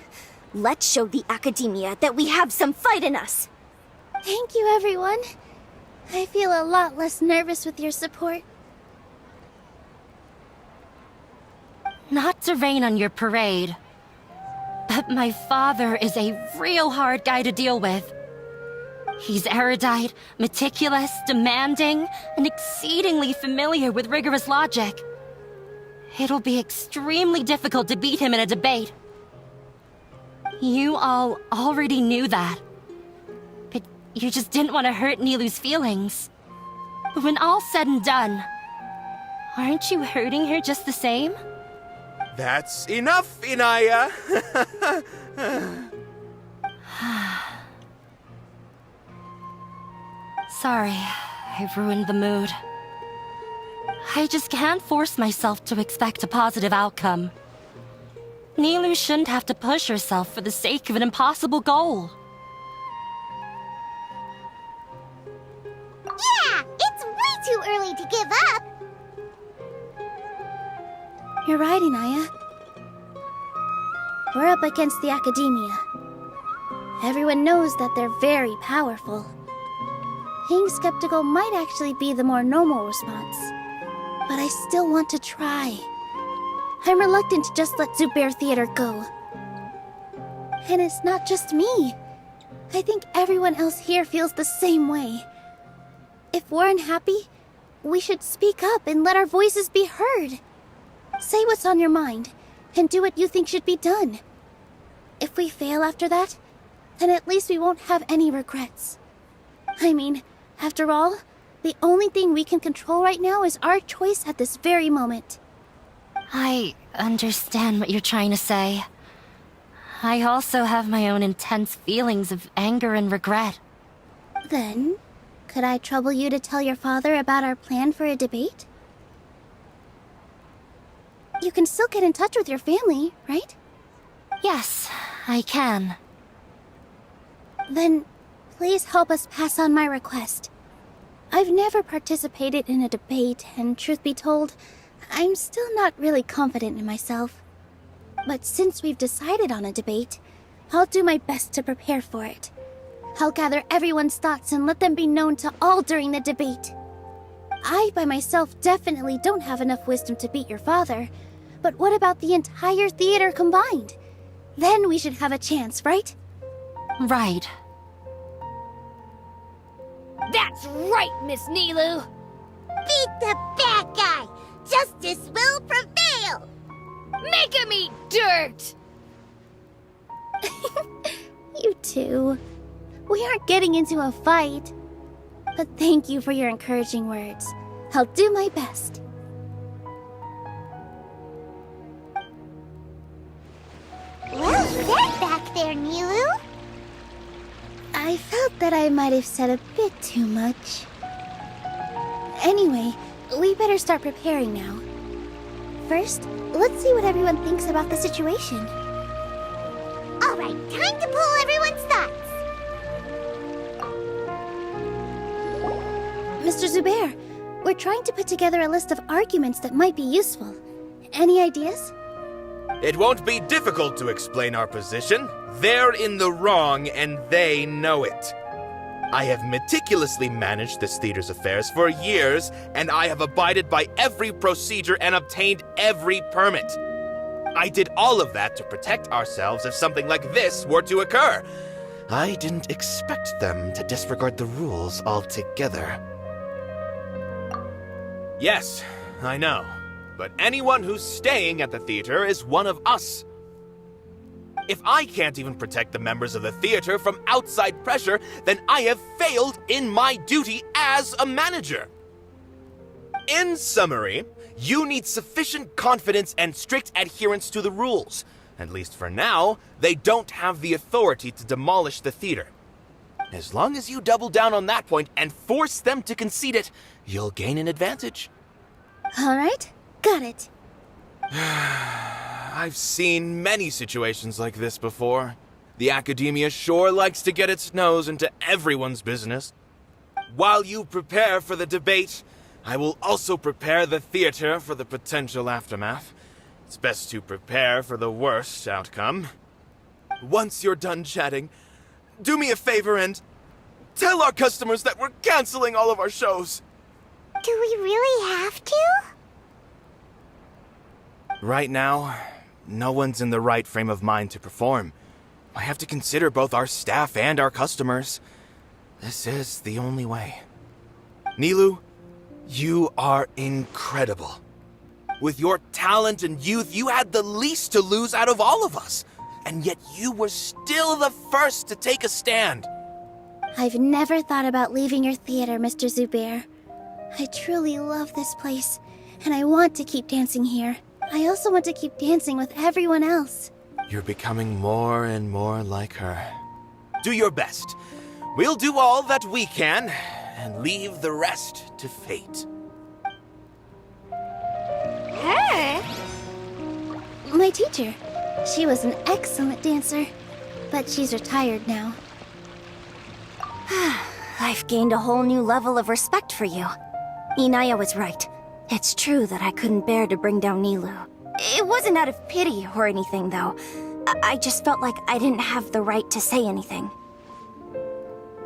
Let's show the academia that we have some fight in us. Thank you, everyone. I feel a lot less nervous with your support. Not to rain on your parade, but my father is a real hard guy to deal with. He's erudite, meticulous, demanding, and exceedingly familiar with rigorous logic. It'll be extremely difficult to beat him in a debate. You all already knew that. But you just didn't want to hurt Nilu's feelings. But when all's said and done, aren't you hurting her just the same? That's enough, Inaya! Sorry, I ruined the mood. I just can't force myself to expect a positive outcome. Nilu shouldn't have to push herself for the sake of an impossible goal. Yeah, it's way too early to give up. You're right, Inaya. We're up against the academia. Everyone knows that they're very powerful. Being skeptical might actually be the more normal response. But I still want to try. I'm reluctant to just let Zubair Theater go. And it's not just me. I think everyone else here feels the same way. If we're unhappy, we should speak up and let our voices be heard. Say what's on your mind, and do what you think should be done. If we fail after that, then at least we won't have any regrets. I mean, after all, the only thing we can control right now is our choice at this very moment. I understand what you're trying to say. I also have my own intense feelings of anger and regret. Then, could I trouble you to tell your father about our plan for a debate? You can still get in touch with your family, right? Yes, I can. Then, please help us pass on my request. I've never participated in a debate, and truth be told, I'm still not really confident in myself. But since we've decided on a debate, I'll do my best to prepare for it. I'll gather everyone's thoughts and let them be known to all during the debate. I, by myself, definitely don't have enough wisdom to beat your father. But what about the entire theater combined? Then we should have a chance, right? Right. That's right, Miss Nilu! Beat the bad guy! Justice will prevail! Make him eat dirt! You two. We aren't getting into a fight. But thank you for your encouraging words. I'll do my best. Well said back there, Nilu. I felt that I might have said a bit too much. Anyway, we better start preparing now. First, let's see what everyone thinks about the situation. All right, time to pull everyone's thoughts. Mr. Zubair, we're trying to put together a list of arguments that might be useful. Any ideas? It won't be difficult to explain our position. They're in the wrong, and they know it. I have meticulously managed this theater's affairs for years, and I have abided by every procedure and obtained every permit. I did all of that to protect ourselves if something like this were to occur. I didn't expect them to disregard the rules altogether. Yes, I know. But anyone who's staying at the theater is one of us. If I can't even protect the members of the theater from outside pressure, then I have failed in my duty as a manager. In summary, you need sufficient confidence and strict adherence to the rules. At least for now, they don't have the authority to demolish the theater. As long as you double down on that point and force them to concede it, you'll gain an advantage. All right, got it. I've seen many situations like this before. The academia sure likes to get its nose into everyone's business. While you prepare for the debate, I will also prepare the theater for the potential aftermath. It's best to prepare for the worst outcome. Once you're done chatting, do me a favor and tell our customers that we're canceling all of our shows. Do we really have to? Right now, no one's in the right frame of mind to perform. I have to consider both our staff and our customers. This is the only way. Nilu, you are incredible. With your talent and youth, you had the least to lose out of all of us. And yet you were still the first to take a stand. I've never thought about leaving your theater, Mr. Zubair. I truly love this place, and I want to keep dancing here. I also want to keep dancing with everyone else. You're becoming more and more like her. Do your best. We'll do all that we can, and leave the rest to fate. Her? My teacher. She was an excellent dancer, but she's retired now. I've gained a whole new level of respect for you. Inaya was right. It's true that I couldn't bear to bring down Nilu. It wasn't out of pity or anything, though. I just felt like I didn't have the right to say anything.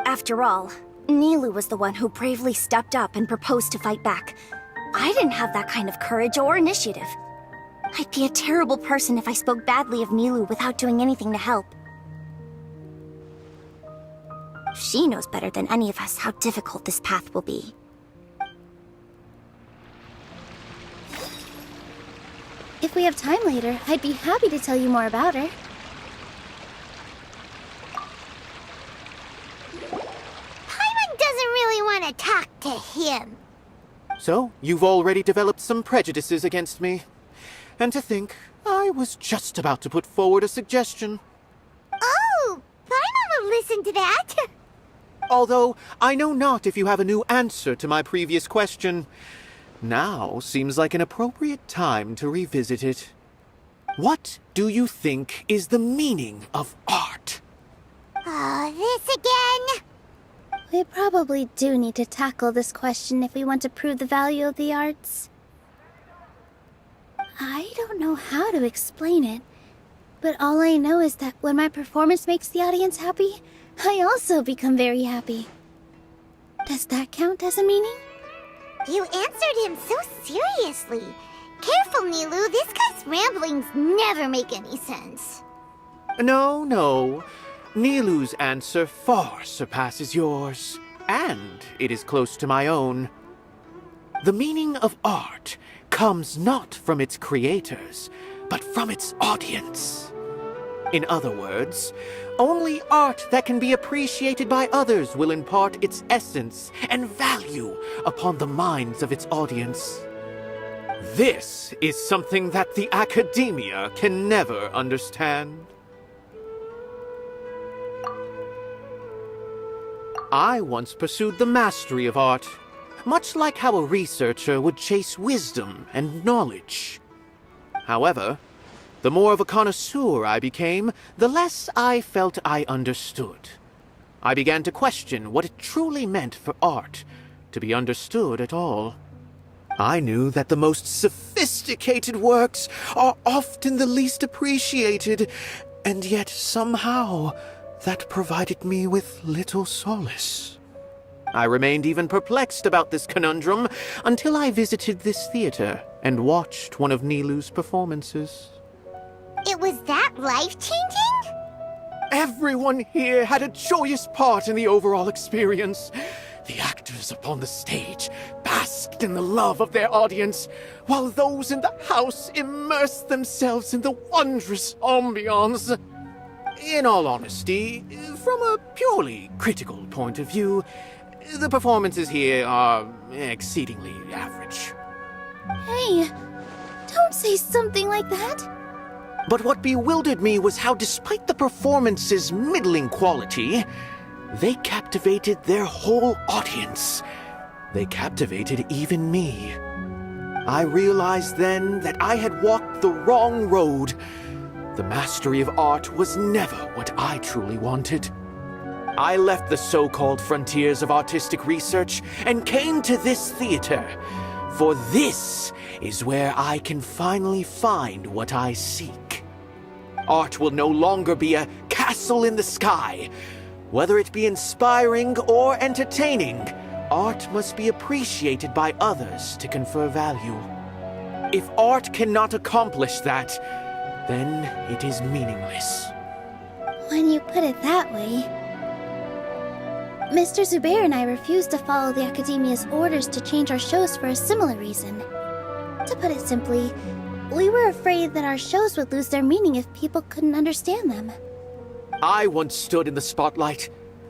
After all, Nilu was the one who bravely stepped up and proposed to fight back. I didn't have that kind of courage or initiative. I'd be a terrible person if I spoke badly of Nilu without doing anything to help. She knows better than any of us how difficult this path will be. If we have time later, I'd be happy to tell you more about her. Paimon doesn't really want to talk to him. So, you've already developed some prejudices against me. And to think, I was just about to put forward a suggestion. Oh, Paimon will listen to that. Although, I know not if you have a new answer to my previous question. Now seems like an appropriate time to revisit it. What do you think is the meaning of art? Oh, this again? We probably do need to tackle this question if we want to prove the value of the arts. I don't know how to explain it, but all I know is that when my performance makes the audience happy, I also become very happy. Does that count as a meaning? You answered him so seriously. Careful, Nilu, this guy's ramblings never make any sense. No. Nilu's answer far surpasses yours, and it is close to my own. The meaning of art comes not from its creators, but from its audience. In other words, only art that can be appreciated by others will impart its essence and value upon the minds of its audience. This is something that the academia can never understand. I once pursued the mastery of art, much like how a researcher would chase wisdom and knowledge. However, the more of a connoisseur I became, the less I felt I understood. I began to question what it truly meant for art to be understood at all. I knew that the most sophisticated works are often the least appreciated, and yet somehow that provided me with little solace. I remained even perplexed about this conundrum until I visited this theater and watched one of Nilu's performances. It was that life-changing? Everyone here had a joyous part in the overall experience. The actors upon the stage basked in the love of their audience, while those in the house immersed themselves in the wondrous ambiance. In all honesty, from a purely critical point of view, the performances here are exceedingly average. Hey, don't say something like that. But what bewildered me was how, despite the performance's middling quality, they captivated their whole audience. They captivated even me. I realized then that I had walked the wrong road. The mastery of art was never what I truly wanted. I left the so-called frontiers of artistic research and came to this theater, for this is where I can finally find what I seek. Art will no longer be a castle in the sky. Whether it be inspiring or entertaining, art must be appreciated by others to confer value. If art cannot accomplish that, then it is meaningless. When you put it that way... Mr. Zubair and I refused to follow the Academia's orders to change our shows for a similar reason. To put it simply, we were afraid that our shows would lose their meaning if people couldn't understand them. I once stood in the spotlight,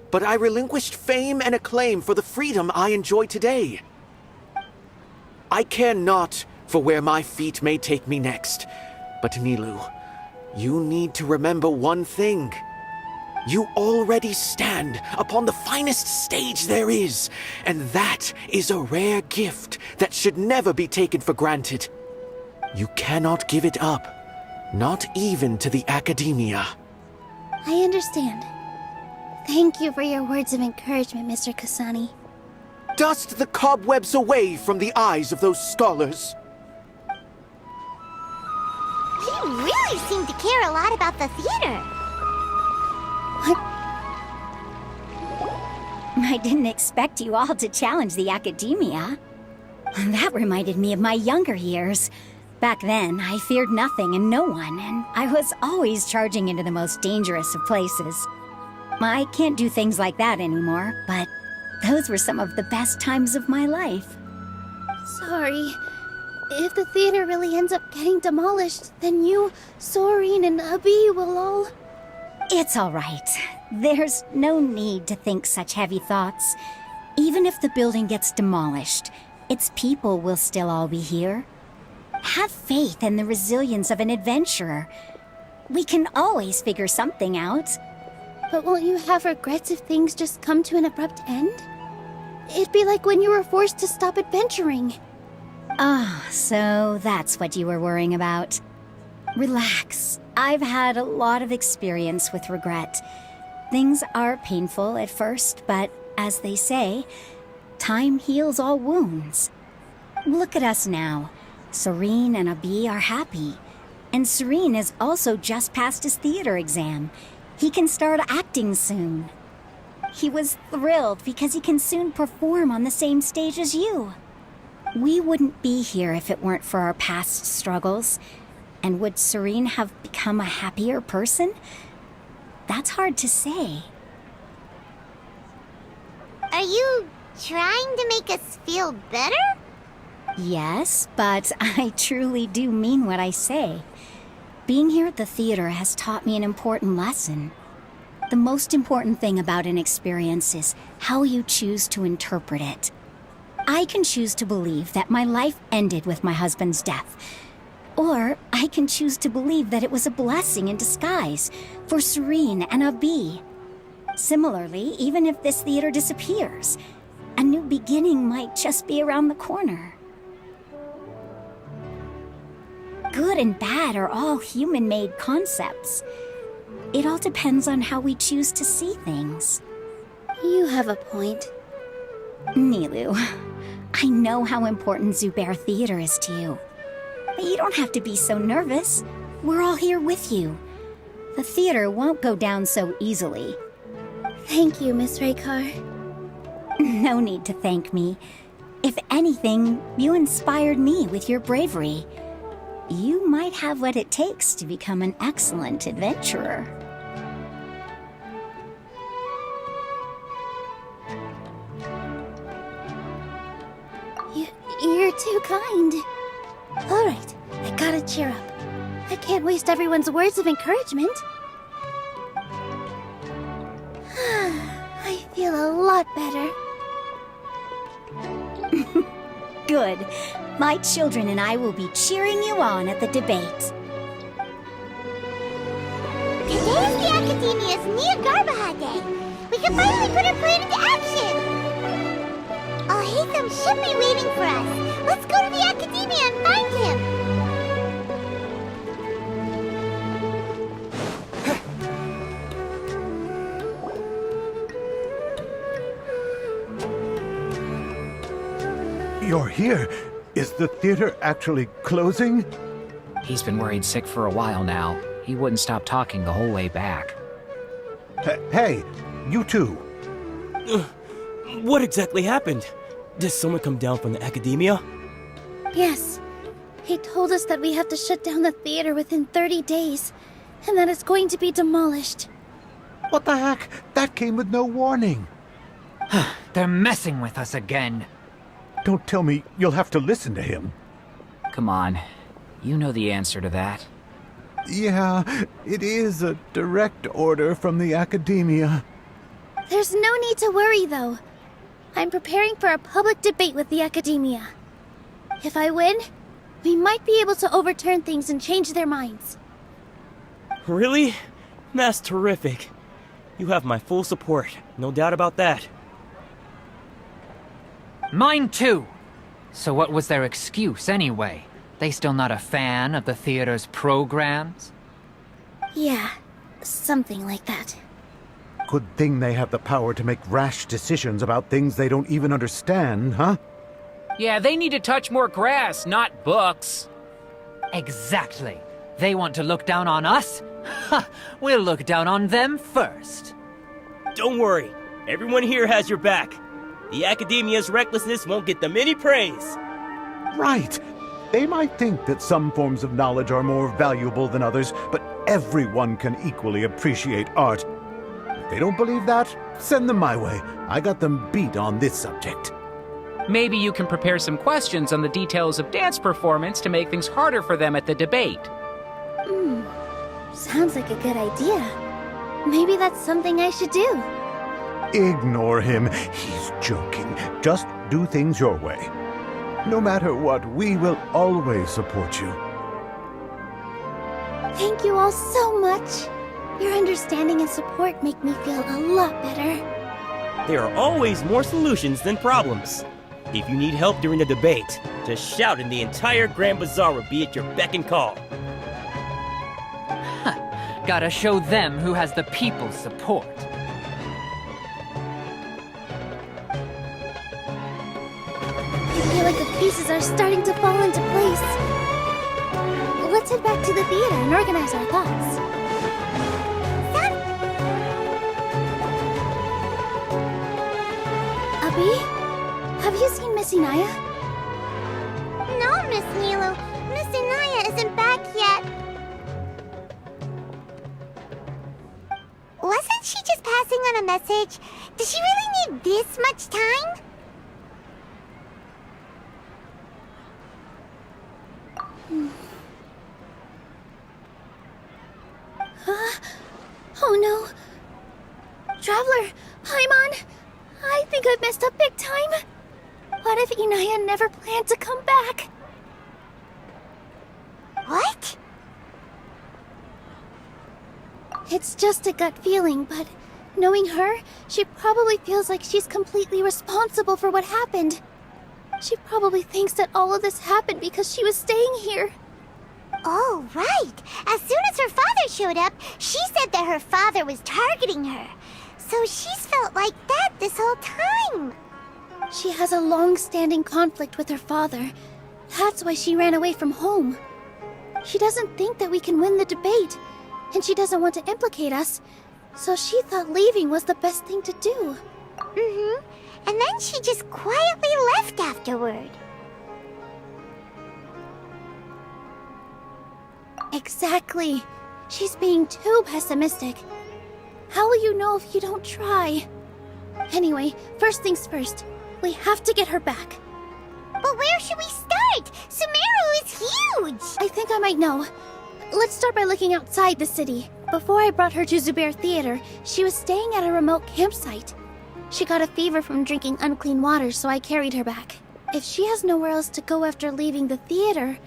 but I relinquished fame and acclaim for the freedom I enjoy today. I care not for where my feet may take me next, but Nilou, you need to remember one thing. You already stand upon the finest stage there is, and that is a rare gift that should never be taken for granted. You cannot give it up, not even to the Academia. I understand. Thank you for your words of encouragement, Mr. Kasani. Dust the cobwebs away from the eyes of those scholars. He really seemed to care a lot about the theater. I didn't expect you all to challenge the Academia. That reminded me of my younger years. Back then, I feared nothing and no one, and I was always charging into the most dangerous of places. I can't do things like that anymore, but those were some of the best times of my life. Sorry. If the theater really ends up getting demolished, then you, Soren, and Abi will all... It's all right. There's no need to think such heavy thoughts. Even if the building gets demolished, its people will still all be here. Have faith in the resilience of an adventurer. We can always figure something out. But won't you have regrets if things just come to an abrupt end? It'd be like when you were forced to stop adventuring. Ah, so that's what you were worrying about. Relax. I've had a lot of experience with regret. Things are painful at first, but as they say, time heals all wounds. Look at us now. Serene and Abi are happy. And Serene has also just passed his theater exam. He can start acting soon. He was thrilled because he can soon perform on the same stage as you. We wouldn't be here if it weren't for our past struggles. And would Serene have become a happier person? That's hard to say. Are you trying to make us feel better? Yes, but I truly do mean what I say. Being here at the theater has taught me an important lesson. The most important thing about an experience is how you choose to interpret it. I can choose to believe that my life ended with my husband's death. Or I can choose to believe that it was a blessing in disguise for Serene and Abi. Similarly, even if this theater disappears, a new beginning might just be around the corner. Good and bad are all human-made concepts. It all depends on how we choose to see things. You have a point. Nilou, I know how important Zubair Theater is to you. But you don't have to be so nervous. We're all here with you. The theater won't go down so easily. Thank you, Miss Raykar. No need to thank me. If anything, you inspired me with your bravery. You might have what it takes to become an excellent adventurer. You're too kind. All right, I gotta cheer up. I can't waste everyone's words of encouragement. feel a lot better. Good. My children and I will be cheering you on at the debate. Today is the Academia's Nia Garbaha Day. We can finally put our plan into action. Oh, Hatham should be waiting for us. Let's go to the Academia and find him. You're here. Is the theater actually closing? He's been worried sick for a while now. He wouldn't stop talking the whole way back. Hey, you two. What exactly happened? Did someone come down from the Academia? Yes. He told us that we have to shut down the theater within 30 days, and that it's going to be demolished. What the heck? That came with no warning. They're messing with us again. Don't tell me you'll have to listen to him. Come on. You know the answer to that. Yeah, it is a direct order from the Academia. There's no need to worry, though. I'm preparing for a public debate with the Academia. If I win, we might be able to overturn things and change their minds. Really? That's terrific. You have my full support, no doubt about that. Mine too! So what was their excuse anyway? They still not a fan of the theater's programs? Yeah, something like that. Good thing they have the power to make rash decisions about things they don't even understand, huh? Yeah, they need to touch more grass, not books. Exactly. They want to look down on us? Ha! We'll look down on them first. Don't worry. Everyone here has your back. The Academia's recklessness won't get them any praise. Right. They might think that some forms of knowledge are more valuable than others, but everyone can equally appreciate art. If they don't believe that, send them my way. I got them beat on this subject. Maybe you can prepare some questions on the details of dance performance to make things harder for them at the debate. Sounds like a good idea. Maybe that's something I should do. Ignore him. He's joking. Just do things your way. No matter what, we will always support you. Thank you all so much. Your understanding and support make me feel a lot better. There are always more solutions than problems. If you need help during the debate, just shout and the entire Grand Bazaar will be at your beck and call. Gotta show them who has the people's support. I feel like the pieces are starting to fall into place. Let's head back to the theater and organize our thoughts. Abby, have you seen Miss Inaya? No, Miss Nilu. Miss Inaya isn't back yet. Wasn't she just passing on a message? Does she really need this much time? Oh no. Traveler, Paimon, I think I've messed up big time. What if Inaya never planned to come back? What? It's just a gut feeling, but knowing her, she probably feels like she's completely responsible for what happened. She probably thinks that all of this happened because she was staying here. Oh, right. As soon as her father showed up, she said that her father was targeting her. So she's felt like that this whole time. She has a long-standing conflict with her father. That's why she ran away from home. She doesn't think that we can win the debate, and she doesn't want to implicate us, so she thought leaving was the best thing to do. Mm-hmm. And then she just quietly left afterward. Exactly. She's being too pessimistic. How will you know if you don't try? Anyway, first things first. We have to get her back. But where should we start? Sumeru is huge! I think I might know. Let's start by looking outside the city. Before I brought her to Zubair Theater, she was staying at a remote campsite. She got a fever from drinking unclean water, so I carried her back. If she has nowhere else to go after leaving the theater,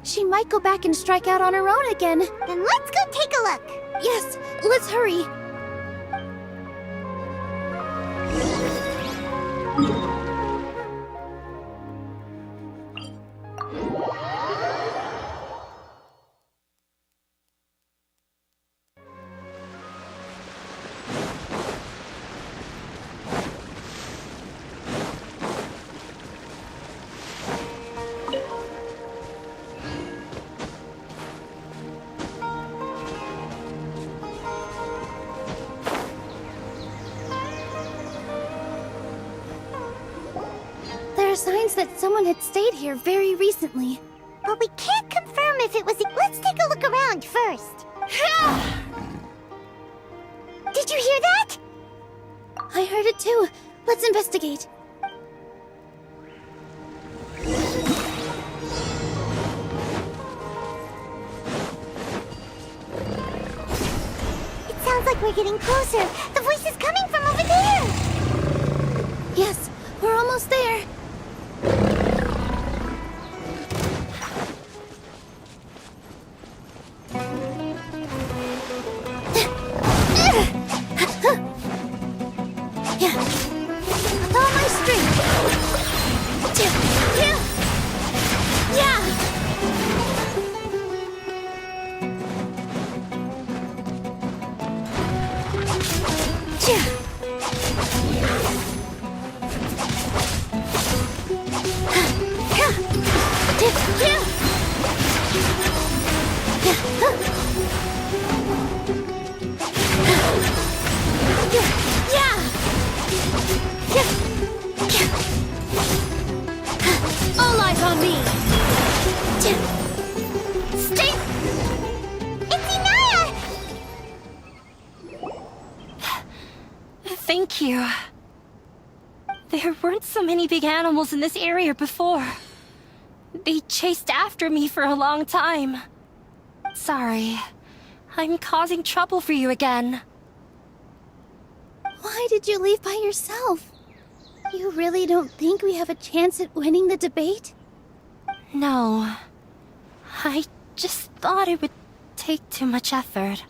she might go back and strike out on her own again. Then let's go take a look. Yes, let's hurry. There are signs that someone had stayed here very recently. But we can't confirm if it was... Let's take a look around first. Did you hear that? I heard it too. Let's investigate. It sounds like we're getting closer. The voice is coming from over there. Yes, we're almost there. With all my strength. All eyes on me. Stay. It's Inaya! Thank you. There weren't so many big animals in this area before. They chased after me for a long time. Sorry. I'm causing trouble for you again. Why did you leave by yourself? You really don't think we have a chance at winning the debate? No. I just thought it would take too much effort.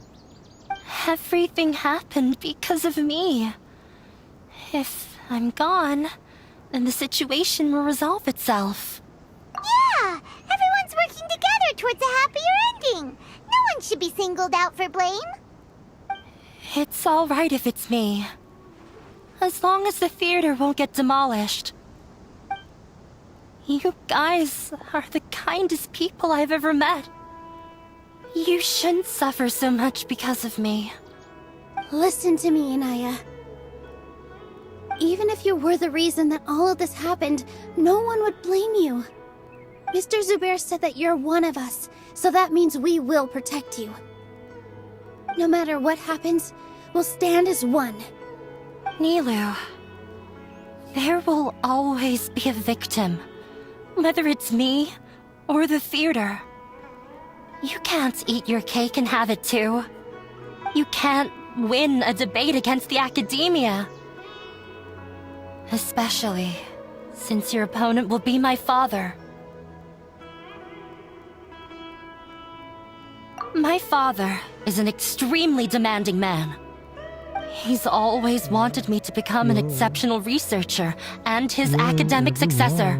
Everything happened because of me. If I'm gone, then the situation will resolve itself. Yeah! Everyone's working together towards a happier ending. No one should be singled out for blame. It's all right if it's me. As long as the theater won't get demolished. You guys are the kindest people I've ever met. You shouldn't suffer so much because of me. Listen to me, Inaya. Even if you were the reason that all of this happened, no one would blame you. Mr. Zubair said that you're one of us, so that means we will protect you. No matter what happens, we'll stand as one. Nilu, there will always be a victim, whether it's me or the theater. You can't eat your cake and have it too. You can't win a debate against the academia. Especially since your opponent will be my father. My father is an extremely demanding man. He's always wanted me to become an exceptional researcher and his academic successor.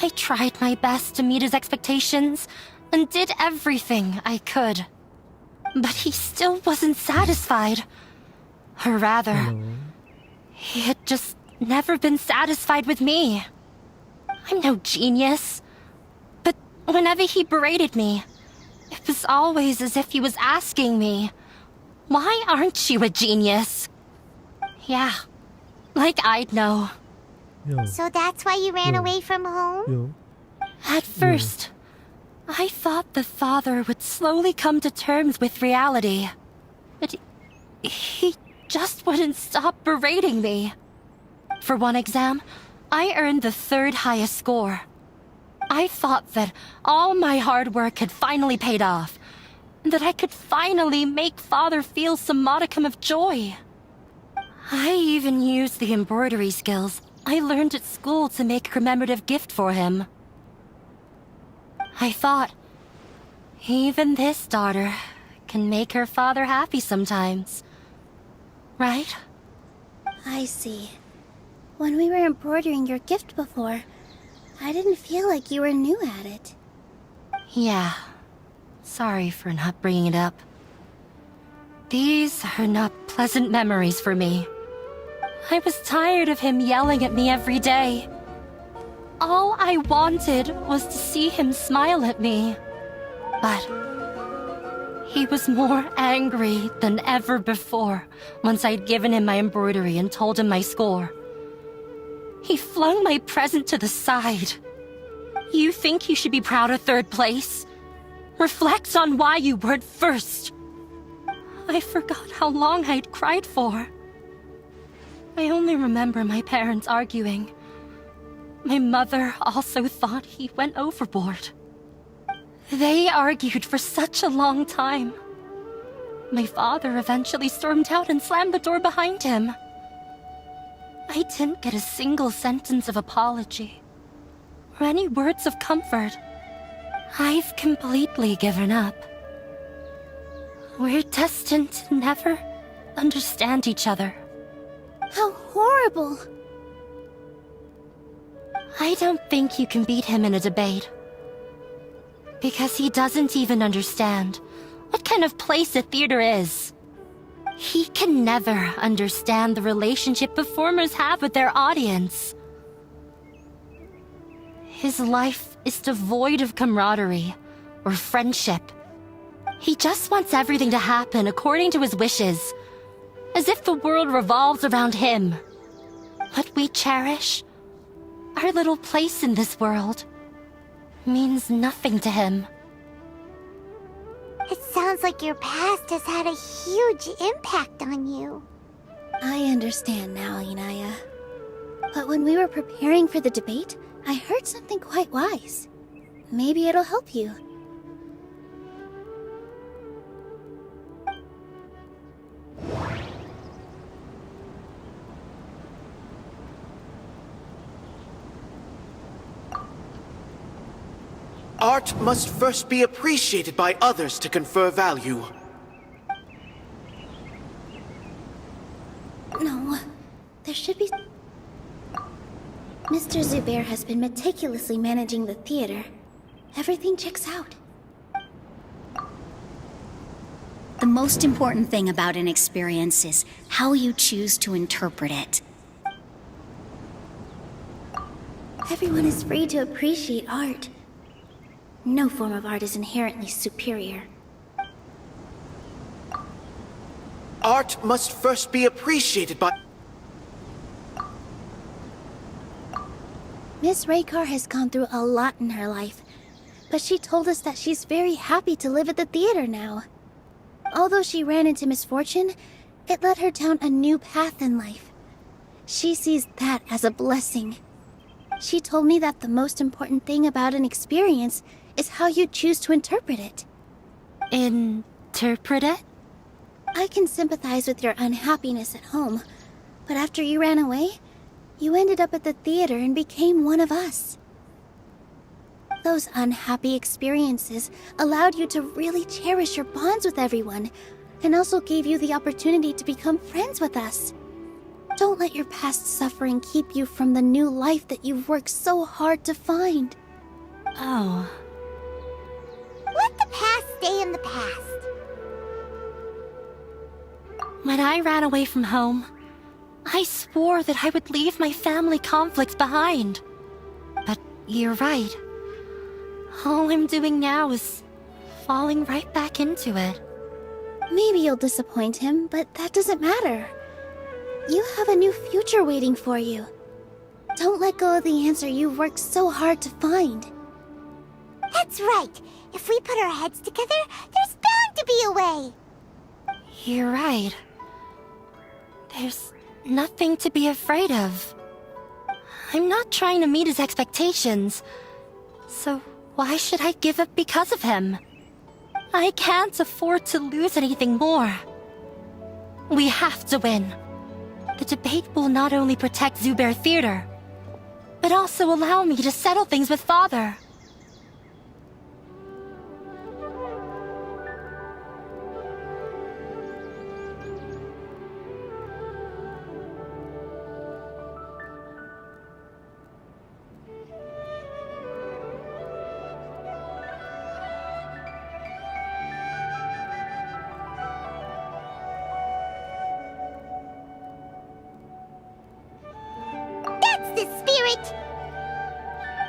I tried my best to meet his expectations and did everything I could. But he still wasn't satisfied. Or rather, he had just never been satisfied with me. I'm no genius. But whenever he berated me, it was always as if he was asking me, "Why aren't you a genius?" Yeah, like I'd know. So that's why you ran away from home? At first, I thought the father would slowly come to terms with reality. But he just wouldn't stop berating me. For one exam, I earned the 3rd highest score. I thought that all my hard work had finally paid off, and that I could finally make Father feel some modicum of joy. I even used the embroidery skills I learned at school to make a commemorative gift for him. I thought, even this daughter can make her father happy sometimes. Right? I see. When we were embroidering your gift before, I didn't feel like you were new at it. Yeah. Sorry for not bringing it up. These are not pleasant memories for me. I was tired of him yelling at me every day. All I wanted was to see him smile at me. But he was more angry than ever before once I'd given him my embroidery and told him my score. He flung my present to the side. You think you should be proud of third place? Reflect on why you weren't first. I forgot how long I'd cried for. I only remember my parents arguing. My mother also thought he went overboard. They argued for such a long time. My father eventually stormed out and slammed the door behind him. I didn't get a single sentence of apology or any words of comfort. I've completely given up. We're destined to never understand each other. How horrible! I don't think you can beat him in a debate. Because he doesn't even understand what kind of place a theater is. He can never understand the relationship performers have with their audience. His life is devoid of camaraderie or friendship. He just wants everything to happen according to his wishes, as if the world revolves around him. What we cherish, our little place in this world, means nothing to him. It sounds like your past has had a huge impact on you. I understand now, Inaya. But when we were preparing for the debate, I heard something quite wise. Maybe it'll help you. Art must first be appreciated by others to confer value. No, there should be... Mr. Zubair has been meticulously managing the theater. Everything checks out. The most important thing about an experience is how you choose to interpret it. Everyone is free to appreciate art. No form of art is inherently superior. Art must first be appreciated by... Miss Raykar has gone through a lot in her life, but she told us that she's very happy to live at the theater now. Although she ran into misfortune, it led her down a new path in life. She sees that as a blessing. She told me that the most important thing about an experience is how you choose to interpret it. Interpret it? I can sympathize with your unhappiness at home, but after you ran away, you ended up at the theater and became one of us. Those unhappy experiences allowed you to really cherish your bonds with everyone, and also gave you the opportunity to become friends with us. Don't let your past suffering keep you from the new life that you've worked so hard to find. Oh. Let the past stay in the past. When I ran away from home, I swore that I would leave my family conflicts behind. But you're right. All I'm doing now is falling right back into it. Maybe you'll disappoint him, but that doesn't matter. You have a new future waiting for you. Don't let go of the answer you've worked so hard to find. That's right. If we put our heads together, there's bound to be a way. You're right. There's nothing to be afraid of. I'm not trying to meet his expectations, so why should I give up because of him? I can't afford to lose anything more. We have to win. The debate will not only protect Zubair Theater, but also allow me to settle things with Father.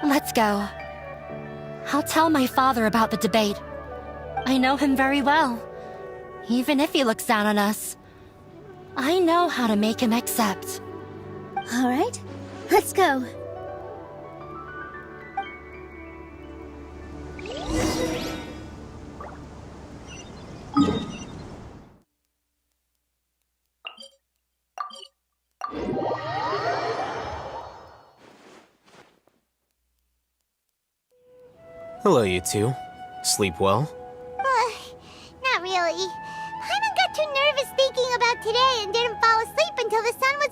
Let's go. I'll tell my father about the debate. I know him very well. Even if he looks down on us, I know how to make him accept. All right, let's go. Hello, you two. Sleep well? Not really. Paimon got too nervous thinking about today and didn't fall asleep until the sun was